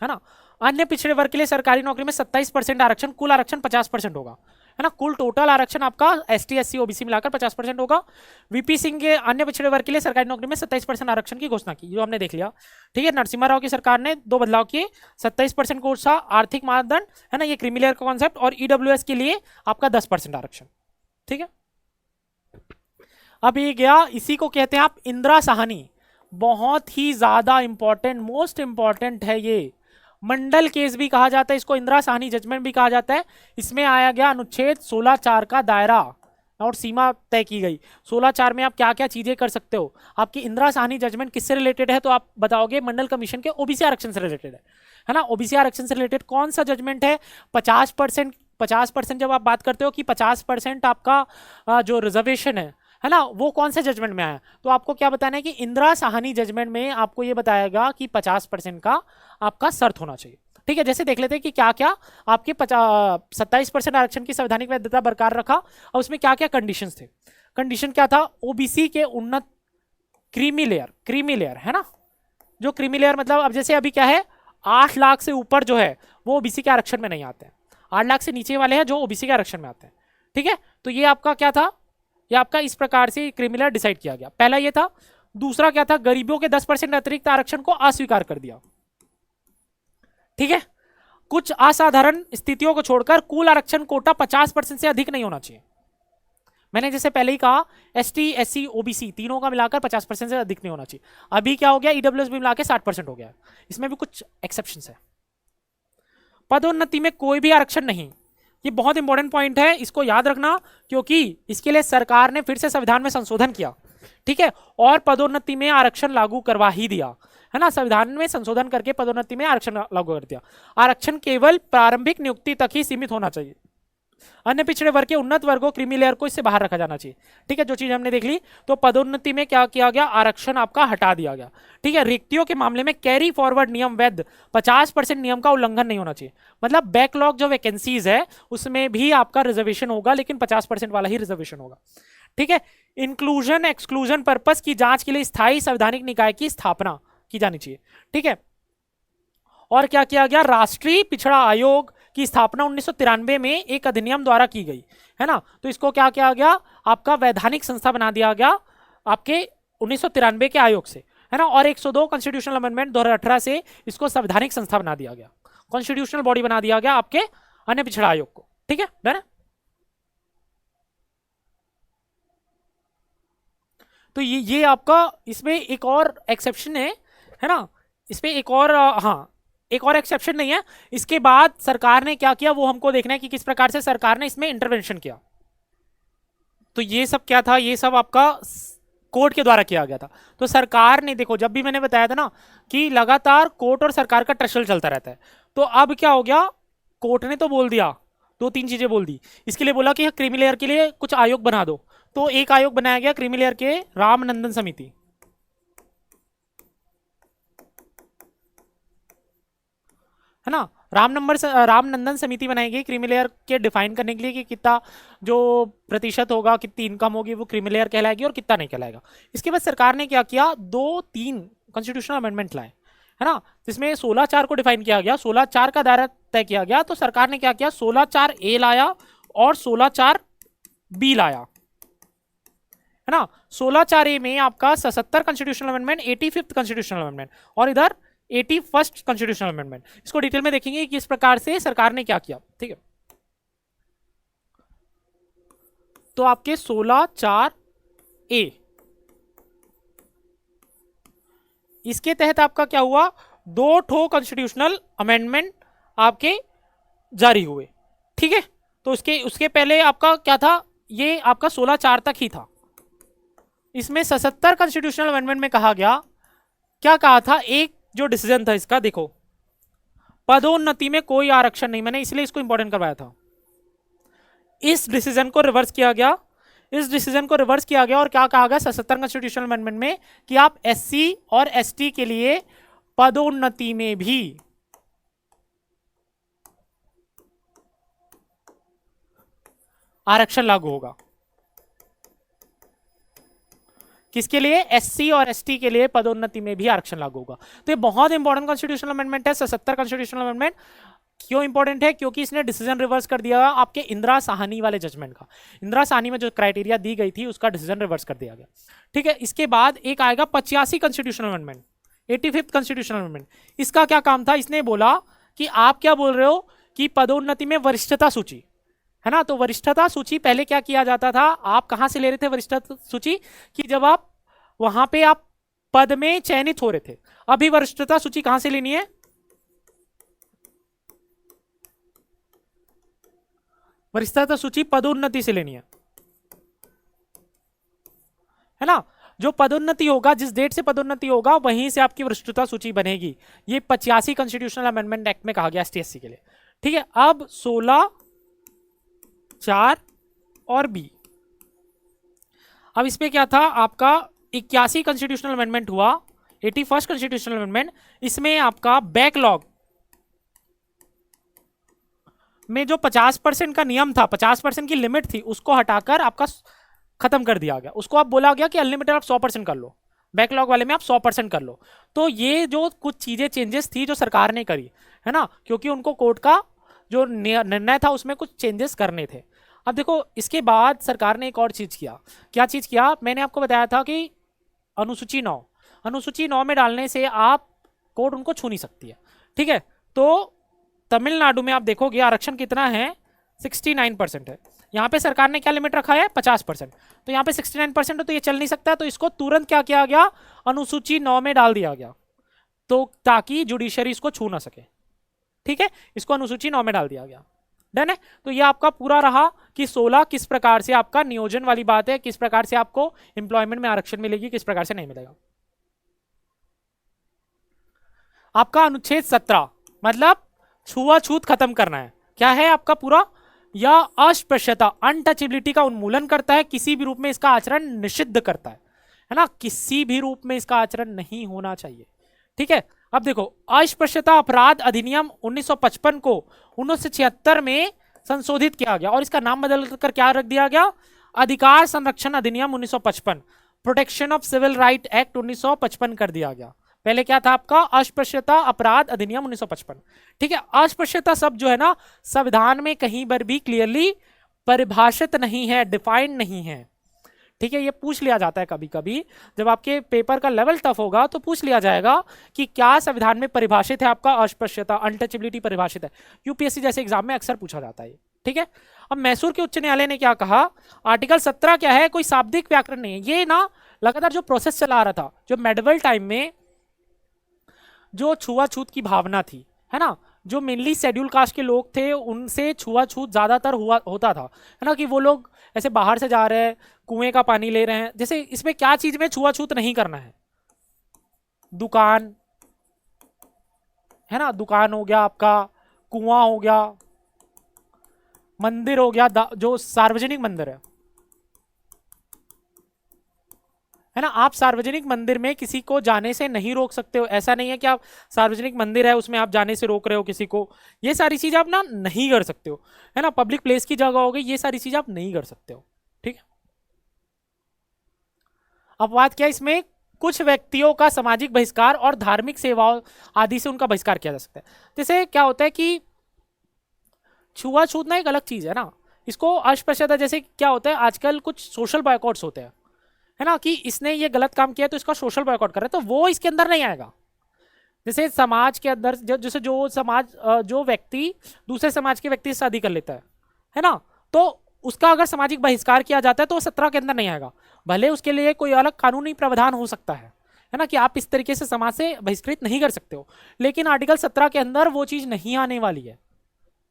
है ना, अन्य पिछड़े वर्ग के लिए सरकारी नौकरी में 27% आरक्षण, कुल आरक्षण 50% होगा, है ना। कुल टोटल आरक्षण आपका एसटी एससी ओबीसी मिलाकर 50% होगा। वीपी सिंह के अन्य पिछड़े वर्ग के लिए सरकारी नौकरी में 27% आरक्षण की घोषणा की, जो हमने देख लिया। ठीक है, नरसिम्हा राव की सरकार ने 2 बदलाव किए, 27% कोर्स था, आर्थिक मानदंड, है ना, ये क्रीमिलेयर का कॉन्सेप्ट, और ईडब्ल्यूएस के लिए आपका 10% आरक्षण। ठीक है, अब ये गया, इसी को कहते हैं आप इंदिरा साहनी, बहुत ही ज्यादा इंपॉर्टेंट, मोस्ट इंपॉर्टेंट है ये। मंडल केस भी कहा जाता है इसको, इंदिरा साहनी जजमेंट भी कहा जाता है। इसमें आया गया अनुच्छेद 16(4) का दायरा और सीमा तय की गई। 16(4) में आप क्या क्या चीजें कर सकते हो। आपकी इंदिरा साहनी जजमेंट किससे रिलेटेड है तो आप बताओगे मंडल कमीशन के ओबीसी आरक्षण से रिलेटेड है ना। ओबीसी आरक्षण से रिलेटेड कौन सा जजमेंट है, 50% जब आप बात करते हो कि 50% आपका जो रिजर्वेशन है ना, वो कौन से जजमेंट में आया, तो आपको क्या बताना है कि इंदिरा साहनी जजमेंट में आपको ये बताएगा कि 50% का आपका शर्त होना चाहिए। ठीक है, जैसे देख लेते हैं कि क्या क्या आपके 27% आरक्षण की संवैधानिक वैधता बरकरार रखा और उसमें क्या क्या कंडीशन थे। कंडीशन क्या था, ओबीसी के उन्नत क्रीमी लेयर, है ना, जो क्रीमी लेयर मतलब अब जैसे अभी क्या है, 8 लाख से ऊपर जो है वो ओबीसी के आरक्षण में नहीं आते हैं, 8 लाख से नीचे वाले हैं जो ओबीसी के आरक्षण में आते हैं। ठीक है, तो ये आपका क्या था, ये आपका इस प्रकार से क्रिमिनल डिसाइड किया गया। पहला ये था। दूसरा क्या था, गरीबों के 10% अतिरिक्त आरक्षण को अस्वीकार कर दिया। ठीक है, कुछ असाधारण स्थितियों को छोड़कर कुल आरक्षण कोटा 50% से अधिक नहीं होना चाहिए। मैंने जैसे पहले ही कहा एसटी, एससी, ओबीसी तीनों का मिलाकर 50% से अधिक नहीं होना चाहिए। अभी क्या हो गया, ईडब्ल्यूएस भी मिला के 60% हो गया है। इसमें भी कुछ एक्सेप्शंस है। पदोन्नति में कोई भी आरक्षण नहीं, ये बहुत इंपॉर्टेंट पॉइंट है, इसको याद रखना, क्योंकि इसके लिए सरकार ने फिर से संविधान में संशोधन किया, ठीक है, और पदोन्नति में आरक्षण लागू करवा ही दिया, है ना। संविधान में संशोधन करके पदोन्नति में आरक्षण लागू कर दिया। आरक्षण केवल प्रारंभिक नियुक्ति तक ही सीमित होना चाहिए। अन्य पिछड़े वर्ग के उन्नत वर्गों, क्रीमी लेयर को इससे बाहर रखा जाना चाहिए, ठीक है। जो चीज हमने देख ली, तो पदोन्नति में क्या किया गया, आरक्षण आपका हटा दिया गया, ठीक है। रिक्तियों के मामले में कैरी फॉरवर्ड नियम वैध, 50% नियम का उल्लंघन नहीं होना चाहिए। मतलब बैकलॉग जो वैकेंसीज है उसमें भी आपका रिजर्वेशन होगा, लेकिन 50% वाला ही रिजर्वेशन होगा, ठीक है। इंक्लूजन एक्सक्लूजन पर्पस की जांच के लिए स्थायी संवैधानिक निकाय की स्थापना की जानी चाहिए, ठीक है। और क्या किया गया, राष्ट्रीय पिछड़ा आयोग की स्थापना 1993 में एक अधिनियम द्वारा की गई, है ना। तो इसको क्या किया गया, आपका वैधानिक संस्था बना दिया गया आपके 1993 के आयोग से, है ना। और 102 कॉन्स्टिट्यूशनल अमेंडमेंट 2018 से इसको संवैधानिक संस्था बना दिया गया, कॉन्स्टिट्यूशनल बॉडी बना दिया गया आपके अन्य पिछड़ा आयोग को, ठीक है ना। तो ये आपका इसमें एक और एक्सेप्शन है ना, इसमें एक और हाँ, एक और एक्सेप्शन नहीं है। इसके बाद सरकार ने क्या किया वो हमको देखना है कि किस प्रकार से सरकार ने इसमें इंटरवेंशन किया। तो ये सब क्या था, ये सब आपका कोर्ट के द्वारा किया गया था। तो सरकार ने, देखो जब भी मैंने बताया था ना कि लगातार कोर्ट और सरकार का ट्रशल चलता रहता है, तो अब क्या हो गया, कोर्ट ने तो बोल दिया, दो तीन चीजें बोल दी, इसके लिए बोला कि क्रीमी लेयर के लिए कुछ आयोग बना दो। तो एक आयोग बनाया गया क्रीमी लेयर के, रामनंदन समिति, है ना। रामनंदन समिति बनाई गई क्रीमी लेयर के डिफाइन करने के लिए कि कितना जो प्रतिशत होगा, कितनी इनकम होगी वो क्रीमी लेयर कहलाएगी और कितना नहीं कहलाएगा। इसके बाद सरकार ने क्या किया, 2-3 कॉन्स्टिट्यूशनल अमेंडमेंट लाए, है ना, जिसमें 16(4) को डिफाइन किया गया, 16(4) का दायरा तय किया गया। तो सरकार ने क्या किया, 16(4)A लाया और 16(4)B लाया, है ना। 16(4)A में आपका 77 constitutional amendment, 85th constitutional amendment, और इधर 81st कॉन्स्टिट्यूशनल अमेंडमेंट। इसको डिटेल में देखेंगे कि इस प्रकार से सरकार ने क्या किया, ठीक है। तो आपके 16(4)A, इसके तहत आपका क्या हुआ, 2 ठो कॉन्स्टिट्यूशनल अमेंडमेंट आपके जारी हुए, ठीक है। तो उसके पहले आपका क्या था, ये आपका 16(4) तक ही था। इसमें 77 कॉन्स्टिट्यूशनल अमेंडमेंट में कहा गया, क्या कहा था, एक जो डिसीजन था इसका, देखो पदोन्नति में कोई आरक्षण नहीं, मैंने इसलिए इसको इंपॉर्टेंट करवाया था। इस डिसीजन को रिवर्स किया गया, इस डिसीजन को रिवर्स किया गया और क्या कहा गया 77 कॉन्स्टिट्यूशनल अमेंडमेंट में कि आप एससी और एसटी के लिए पदोन्नति में भी आरक्षण लागू होगा। किसके लिए, एससी और एसटी के लिए पदोन्नति में भी आरक्षण लागू होगा। तो ये बहुत इंपॉर्टेंट कॉन्स्टिट्यूशनल अमेंडमेंट है, 77 कॉन्स्टिट्यूशनल अमेंडमेंट। क्यों इंपॉर्टेंट है, क्योंकि इसने डिसीजन रिवर्स कर दिया आपके इंदिरा साहनी वाले जजमेंट का। इंदिरा साहनी में जो क्राइटेरिया दी गई थी उसका डिसीजन रिवर्स कर दिया गया, ठीक है। इसके बाद एक आएगा 85 constitutional amendment, 85th constitutional amendment. इसका क्या काम था, इसने बोला कि आप क्या बोल रहे हो कि पदोन्नति में वरिष्ठता सूची, है ना। तो वरिष्ठता सूची पहले क्या किया जाता था, आप कहां से ले रहे थे वरिष्ठता सूची, कि जब आप वहां पे आप पद में चयनित हो रहे थे। अभी वरिष्ठता सूची कहां से लेनी है, वरिष्ठता सूची पदोन्नति से लेनी है ना। जो पदोन्नति होगा, जिस डेट से पदोन्नति होगा वहीं से आपकी वरिष्ठता सूची बनेगी। ये 85 कॉन्स्टिट्यूशनल अमेंडमेंट एक्ट में कहा गया एसटी एससी के लिए, ठीक है। अब 16(4) और बी, अब इसमें क्या था आपका 81 कॉन्स्टिट्यूशनल अमेंडमेंट हुआ, 81st कॉन्स्टिट्यूशनल अमेंडमेंट। इसमें आपका बैकलॉग में जो 50% का नियम था, 50% की लिमिट थी, उसको हटाकर आपका खत्म कर दिया गया। उसको आप बोला गया कि अनलिमिटेड आप 100% कर लो, बैकलॉग वाले में आप 100% कर लो। तो ये जो कुछ चीजें चेंजेस थी जो सरकार ने करी, है ना, क्योंकि उनको कोर्ट का जो निर्णय था उसमें कुछ चेंजेस करने थे। अब देखो इसके बाद सरकार ने एक और चीज किया, क्या चीज किया, मैंने आपको बताया था कि अनुसूची 9 में डालने से आप कोर्ट उनको छू नहीं सकती है, ठीक है। तो तमिलनाडु में आप देखोगे आरक्षण कितना है, 69% है। यहाँ पे सरकार ने क्या लिमिट रखा है 50%, तो यहाँ पे 69% है, तो ये चल नहीं सकता, तो इसको तुरंत क्या किया गया, अनुसूची 9 में डाल दिया गया, तो ताकि जुडिशरी इसको छू ना सके। ठीक है, इसको अनुसूची 9 में डाल दिया गया। डन है। तो ये आपका पूरा रहा कि 16 किस प्रकार से आपका नियोजन वाली बात है, किस प्रकार से आपको एम्प्लॉयमेंट में आरक्षण मिलेगी, किस प्रकार से नहीं मिलेगा। आपका अनुच्छेद 17 मतलब छुआछूत खत्म करना है। क्या है आपका पूरा, या अस्पृश्यता अनटचेबिलिटी का उन्मूलन करता है, किसी भी रूप में इसका आचरण निषिद्ध करता है ना, किसी भी रूप में इसका आचरण नहीं होना चाहिए। ठीक है, अब देखो अस्पृश्यता अपराध अधिनियम 1955 को 1976 में संशोधित किया गया और इसका नाम बदल कर क्या रख दिया गया, अधिकार संरक्षण अधिनियम 1955, protection of civil right act 1955 कर दिया गया। पहले क्या था आपका, अस्पृश्यता अपराध अधिनियम 1955। ठीक है, अस्पृश्यता शब्द जो है ना संविधान में कहीं पर भी क्लियरली परिभाषित नहीं है, डिफाइंड नहीं है। ठीक है, ये पूछ लिया जाता है कभी कभी, जब आपके पेपर का लेवल टफ होगा तो पूछ लिया जाएगा कि क्या संविधान में परिभाषित है आपका अस्पृश्यता, अनटचेबिलिटी परिभाषित है। यूपीएससी जैसे एग्जाम में अक्सर पूछा जाता है। ठीक है, अब मैसूर के उच्च न्यायालय ने क्या कहा, आर्टिकल 17 क्या है, कोई शाब्दिक व्याकरण नहीं है। ये ना लगातार जो प्रोसेस चला रहा था, जो मेडिवल टाइम में जो छुआछूत की भावना थी, है ना, जो मेनली शेड्यूल कास्ट के लोग थे उनसे छुआछूत ज्यादातर होता था, है ना, कि वो लोग ऐसे बाहर से जा रहे हैं, कुएं का पानी ले रहे हैं, जैसे इसमें क्या चीज में छुआछूत नहीं करना है, दुकान है ना, दुकान हो गया आपका, कुआं हो गया, मंदिर हो गया, जो सार्वजनिक मंदिर है ना, आप सार्वजनिक मंदिर में किसी को जाने से नहीं रोक सकते हो। ऐसा नहीं है कि आप सार्वजनिक मंदिर है उसमें आप जाने से रोक रहे हो किसी को, ये सारी चीज आप ना नहीं कर सकते हो, है ना। पब्लिक प्लेस की जगह हो गई, ये सारी चीज आप नहीं कर सकते हो। ठीक है, अब बात क्या है, इसमें कुछ व्यक्तियों का सामाजिक बहिष्कार और धार्मिक सेवाओं आदि से उनका बहिष्कार किया जा सकता है। जैसे क्या होता है कि छुआछूत ना एक अलग चीज है ना, इसको अस्पृश्यता, जैसे क्या होता है आजकल कुछ सोशल बॉयकॉट्स होते हैं, है ना, कि इसने ये गलत काम किया तो इसका सोशल बॉयकॉट कर रहे हैं, तो वो इसके अंदर नहीं आएगा। जैसे समाज के अंदर जैसे जो समाज जो व्यक्ति दूसरे समाज के व्यक्ति से शादी कर लेता है ना, तो उसका अगर सामाजिक बहिष्कार किया जाता है तो वो 17 के अंदर नहीं आएगा। भले उसके लिए कोई अलग कानूनी प्रावधान हो सकता है ना, कि आप इस तरीके से समाज से बहिष्कृत नहीं कर सकते हो, लेकिन आर्टिकल 17 के अंदर वो चीज नहीं आने वाली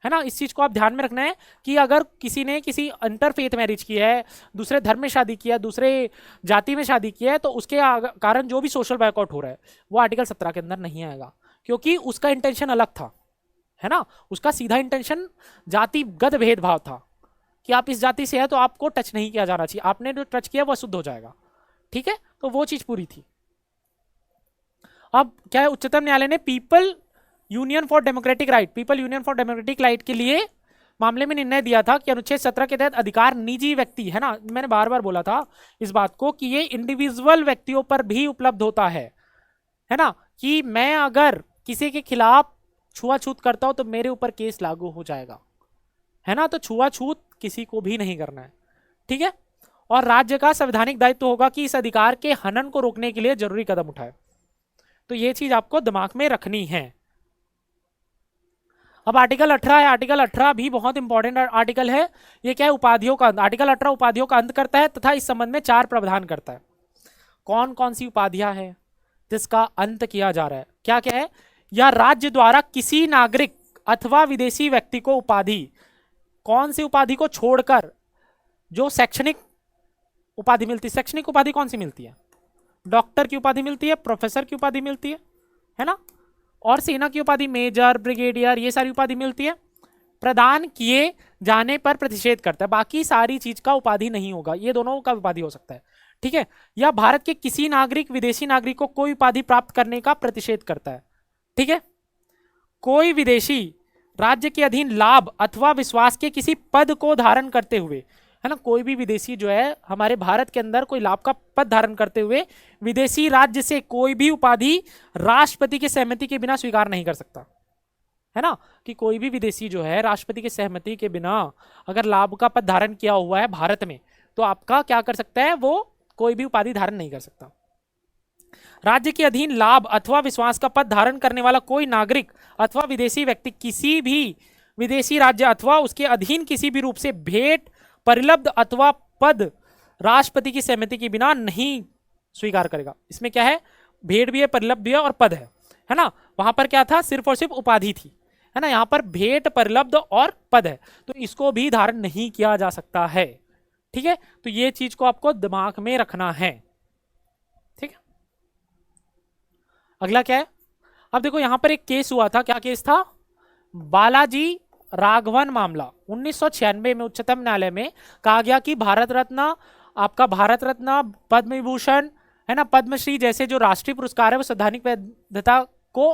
है ना। इस चीज को आप ध्यान में रखना है कि अगर किसी ने किसी इंटरफेथ मैरिज की है, दूसरे धर्म में शादी किया है, दूसरे जाति में शादी किया है, तो उसके कारण जो भी सोशल बॉयकॉट हो रहा है वो आर्टिकल 17 के अंदर नहीं आएगा, क्योंकि उसका इंटेंशन अलग था, है ना। उसका सीधा इंटेंशन जातिगत भेदभाव था कि आप इस जाति से है तो आपको टच नहीं किया जाना चाहिए, आपने जो टच किया वो अशुद्ध हो जाएगा। ठीक है, तो वो चीज पूरी थी। अब क्या है, उच्चतम न्यायालय ने people union for democratic right के लिए मामले में निर्णय दिया था कि अनुच्छेद 17 के तहत अधिकार निजी व्यक्ति, है ना, मैंने बार बार बोला था इस बात को कि ये इंडिविजुअल व्यक्तियों पर भी उपलब्ध होता है ना, कि मैं अगर किसी के खिलाफ छुआछूत करता हूं तो मेरे ऊपर केस लागू हो जाएगा, है ना। तो छुआछूत किसी को भी नहीं करना है। ठीक है, और राज्य का संवैधानिक दायित्व होगा कि इस अधिकार के हनन को रोकने के लिए जरूरी कदम उठाए। तो ये चीज आपको दिमाग में रखनी है। अब आर्टिकल 18 है, आर्टिकल 18 भी बहुत इंपॉर्टेंट आर्टिकल है। ये क्या है, उपाधियों का अंत। आर्टिकल 18 उपाधियों का अंत करता है तथा इस संबंध में 4 प्रावधान करता है। कौन कौन सी उपाधियां हैं जिसका अंत किया जा रहा है, क्या क्या है, या राज्य द्वारा किसी नागरिक अथवा विदेशी व्यक्ति को उपाधि, कौन सी उपाधि को छोड़कर जो शैक्षणिक उपाधि मिलती है, शैक्षणिक उपाधि कौन सी मिलती है, डॉक्टर की उपाधि मिलती है, प्रोफेसर की उपाधि मिलती है ना, और सेना की उपाधि मेजर, ब्रिगेडियर, ये सारी उपाधि मिलती है। प्रदान किए जाने पर प्रतिषेध करता है, बाकी सारी चीज का उपाधि नहीं होगा, ये दोनों का उपाधि हो सकता है। ठीक है, या भारत के किसी नागरिक विदेशी नागरिक को कोई उपाधि प्राप्त करने का प्रतिषेध करता है। ठीक है, कोई विदेशी राज्य के अधीन लाभ अथवा विश्वास के किसी पद को धारण करते हुए, है ना, कोई भी विदेशी जो है हमारे भारत के अंदर कोई लाभ का पद धारण करते हुए विदेशी राज्य से कोई भी उपाधि राष्ट्रपति की सहमति के बिना स्वीकार नहीं कर सकता, है ना, कि कोई भी विदेशी जो है राष्ट्रपति की सहमति के बिना अगर लाभ का पद धारण किया हुआ है भारत में, तो आपका क्या कर सकता है, वो कोई भी उपाधि धारण नहीं कर सकता। राज्य के अधीन लाभ अथवा विश्वास का पद धारण करने वाला कोई नागरिक अथवा विदेशी व्यक्ति किसी भी विदेशी राज्य अथवा उसके अधीन किसी भी रूप से भेंट, परिलब्ध अथवा पद राष्ट्रपति की सहमति के बिना नहीं स्वीकार करेगा। इसमें क्या है, भेद भी है, परिलब्ध भी है और पद है ना। वहां पर क्या था, सिर्फ और सिर्फ उपाधि थी, है ना। यहाँ पर भेद, परिलब्ध और पद है, तो इसको भी धारण नहीं किया जा सकता है। ठीक है, तो ये चीज को आपको दिमाग में रखना है। ठीक है, अगला क्या है, अब देखो यहां पर एक केस हुआ था। क्या केस था, बालाजी राघवन मामला 1996 में उच्चतम न्यायालय में कहा गया कि भारत रत्न, आपका भारत रत्न, पद्म विभूषण, है ना, पद्मश्री जैसे जो राष्ट्रीय पुरस्कार है वो संवैधानिक वैधता को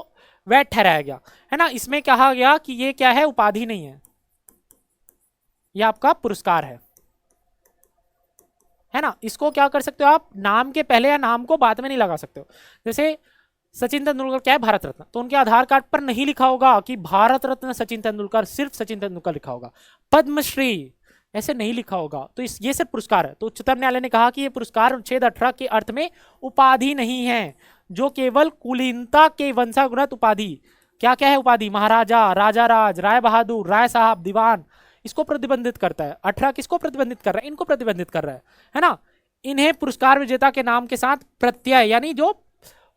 वैध ठहराया गया, है ना। इसमें कहा गया कि ये क्या है, उपाधि नहीं है, ये आपका पुरस्कार है ना। इसको क्या कर सकते हो आप, नाम के पहले या नाम को बाद में नहीं लगा सकते हो। जैसे सचिन तेंदुलकर क्या है, भारत रत्न, तो उनके आधार कार्ड पर नहीं लिखा होगा कि भारत रत्न सचिन तेंदुलकर, सिर्फ सचिन तेंदुलकर लिखा होगा। पद्मश्री ऐसे नहीं लिखा होगा, तो ये सिर्फ पुरस्कार है। तो उच्चतम न्यायालय ने कहा कि ये पुरस्कार अनुच्छेद 18 के अर्थ में उपाधि नहीं है, जो केवल कुलीनता के वंशानुगत उपाधि, क्या क्या है उपाधि, महाराजा, राजा राज, राय बहादुर, राय साहब, दीवान, इसको प्रतिबंधित करता है। 18 किसको प्रतिबंधित कर रहा है, इनको प्रतिबंधित कर रहा है ना। इन्हें पुरस्कार विजेता के नाम के साथ प्रत्यय यानी जो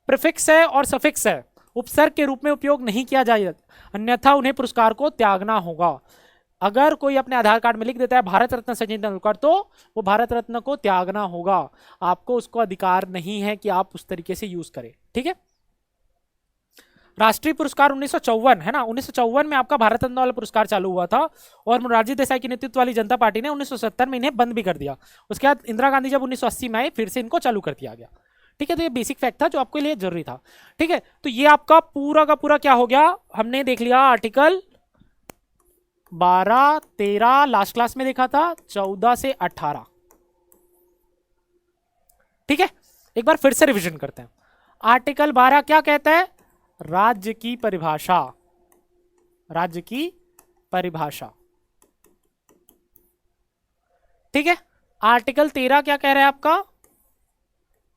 प्रीफिक्स है और सफिक्स है, उपसर्ग के रूप में उपयोग नहीं किया जाए, अन्यथा उन्हें पुरस्कार को त्यागना होगा। अगर कोई अपने आधार कार्ड में लिख देता है भारत रत्न सचिन तेंदुलकर, तो वो भारत रत्न को त्यागना होगा, आपको उसको अधिकार नहीं है कि आप उस तरीके से यूज करें। ठीक है, राष्ट्रीय पुरस्कार 1954, है ना, 1954 में आपका भारत रत्न वाला पुरस्कार चालू हुआ था और मोरारजी देसाई के नेतृत्व वाली जनता पार्टी ने 1970 में इन्हें बंद भी कर दिया। उसके बाद इंदिरा गांधी जब 1980 में आई, फिर से इनको चालू कर दिया गया। ठीक है, तो ये बेसिक फैक्ट था जो आपके लिए जरूरी था। ठीक है, तो ये आपका पूरा का पूरा क्या हो गया, हमने देख लिया आर्टिकल 12, 13 लास्ट क्लास में देखा था, 14 से 18। ठीक है, एक बार फिर से रिवीजन करते हैं। आर्टिकल 12 क्या कहता है, राज्य की परिभाषा, राज्य की परिभाषा। ठीक है, आर्टिकल 13 क्या कह रहा है आपका,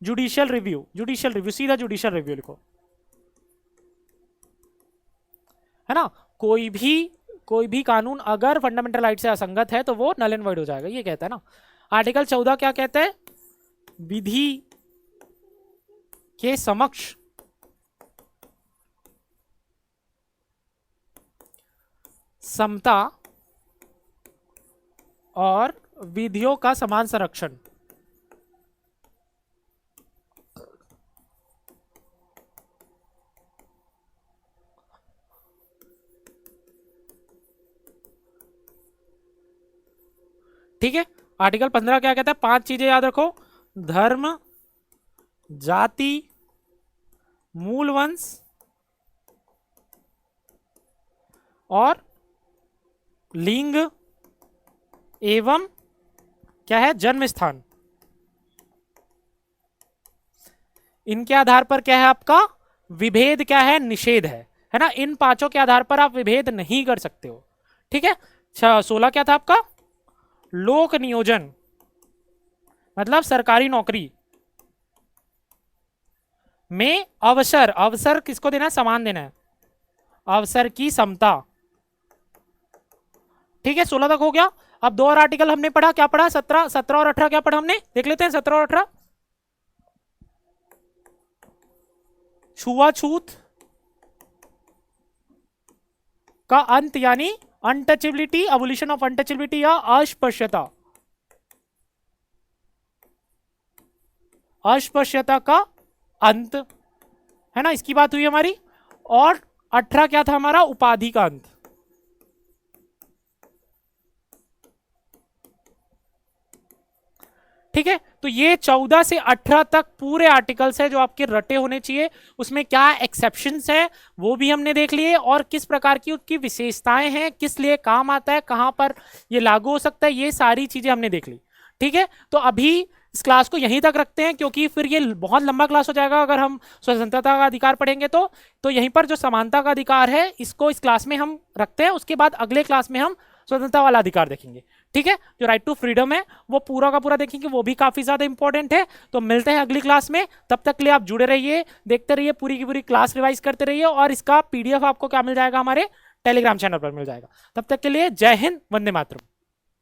जुडिशियल रिव्यू, जुडिशियल रिव्यू, सीधा जुडिशियल रिव्यू लिखो, है ना। कोई भी कानून अगर फंडामेंटल राइट से असंगत है तो वो नल एंड वॉइड हो जाएगा, ये कहता है ना। आर्टिकल 14 क्या कहता है, विधि के समक्ष समता और विधियों का समान संरक्षण। ठीक है, आर्टिकल 15 क्या कहता है, 5 चीजें याद रखो, धर्म, जाति, मूल वंश और लिंग एवं क्या है, जन्म स्थान। इनके आधार पर क्या है आपका विभेद, क्या है, निषेध है ना। इन 5 के आधार पर आप विभेद नहीं कर सकते हो। ठीक है, 16 क्या था आपका, लोक नियोजन, मतलब सरकारी नौकरी में अवसर, अवसर किसको देना है, समान देना है, अवसर की समता। ठीक है, 16 तक हो गया। अब 2 और आर्टिकल हमने पढ़ा, क्या पढ़ा, 17 और 18 क्या पढ़ा हमने, देख लेते हैं 17 और 18। छुआछूत का अंत यानी अनटचेबिलिटी, एवोल्यूशन ऑफ अनटचेबिलिटी या अस्पृश्यता, अस्पृश्यता का अंत, है ना, इसकी बात हुई हमारी। और 18 क्या था हमारा, उपाधि का अंत। ठीक है, तो ये 14 से 18 तक पूरे आर्टिकल्स है जो आपके रटे होने चाहिए। उसमें क्या एक्सेप्शंस है वो भी हमने देख लिए, और किस प्रकार की उसकी विशेषताएं हैं, किस लिए काम आता है, कहां पर ये लागू हो सकता है, ये सारी चीजें हमने देख ली। ठीक है, तो अभी इस क्लास को यहीं तक रखते हैं, क्योंकि फिर ये बहुत लंबा क्लास हो जाएगा अगर हम स्वतंत्रता का अधिकार पढ़ेंगे तो यहीं पर जो समानता का अधिकार है इसको इस क्लास में हम रखते हैं। उसके बाद अगले क्लास में हम स्वतंत्रता वाला अधिकार देखेंगे। ठीक है, जो राइट टू फ्रीडम है वो पूरा का पूरा देखेंगे, वो भी काफी ज्यादा इंपॉर्टेंट है। तो मिलते हैं अगली क्लास में, तब तक के लिए आप जुड़े रहिए, देखते रहिए, पूरी की पूरी क्लास रिवाइज करते रहिए, और इसका PDF आपको क्या मिल जाएगा, हमारे टेलीग्राम चैनल पर मिल जाएगा। तब तक के लिए जय हिंद, वंदे मातरम।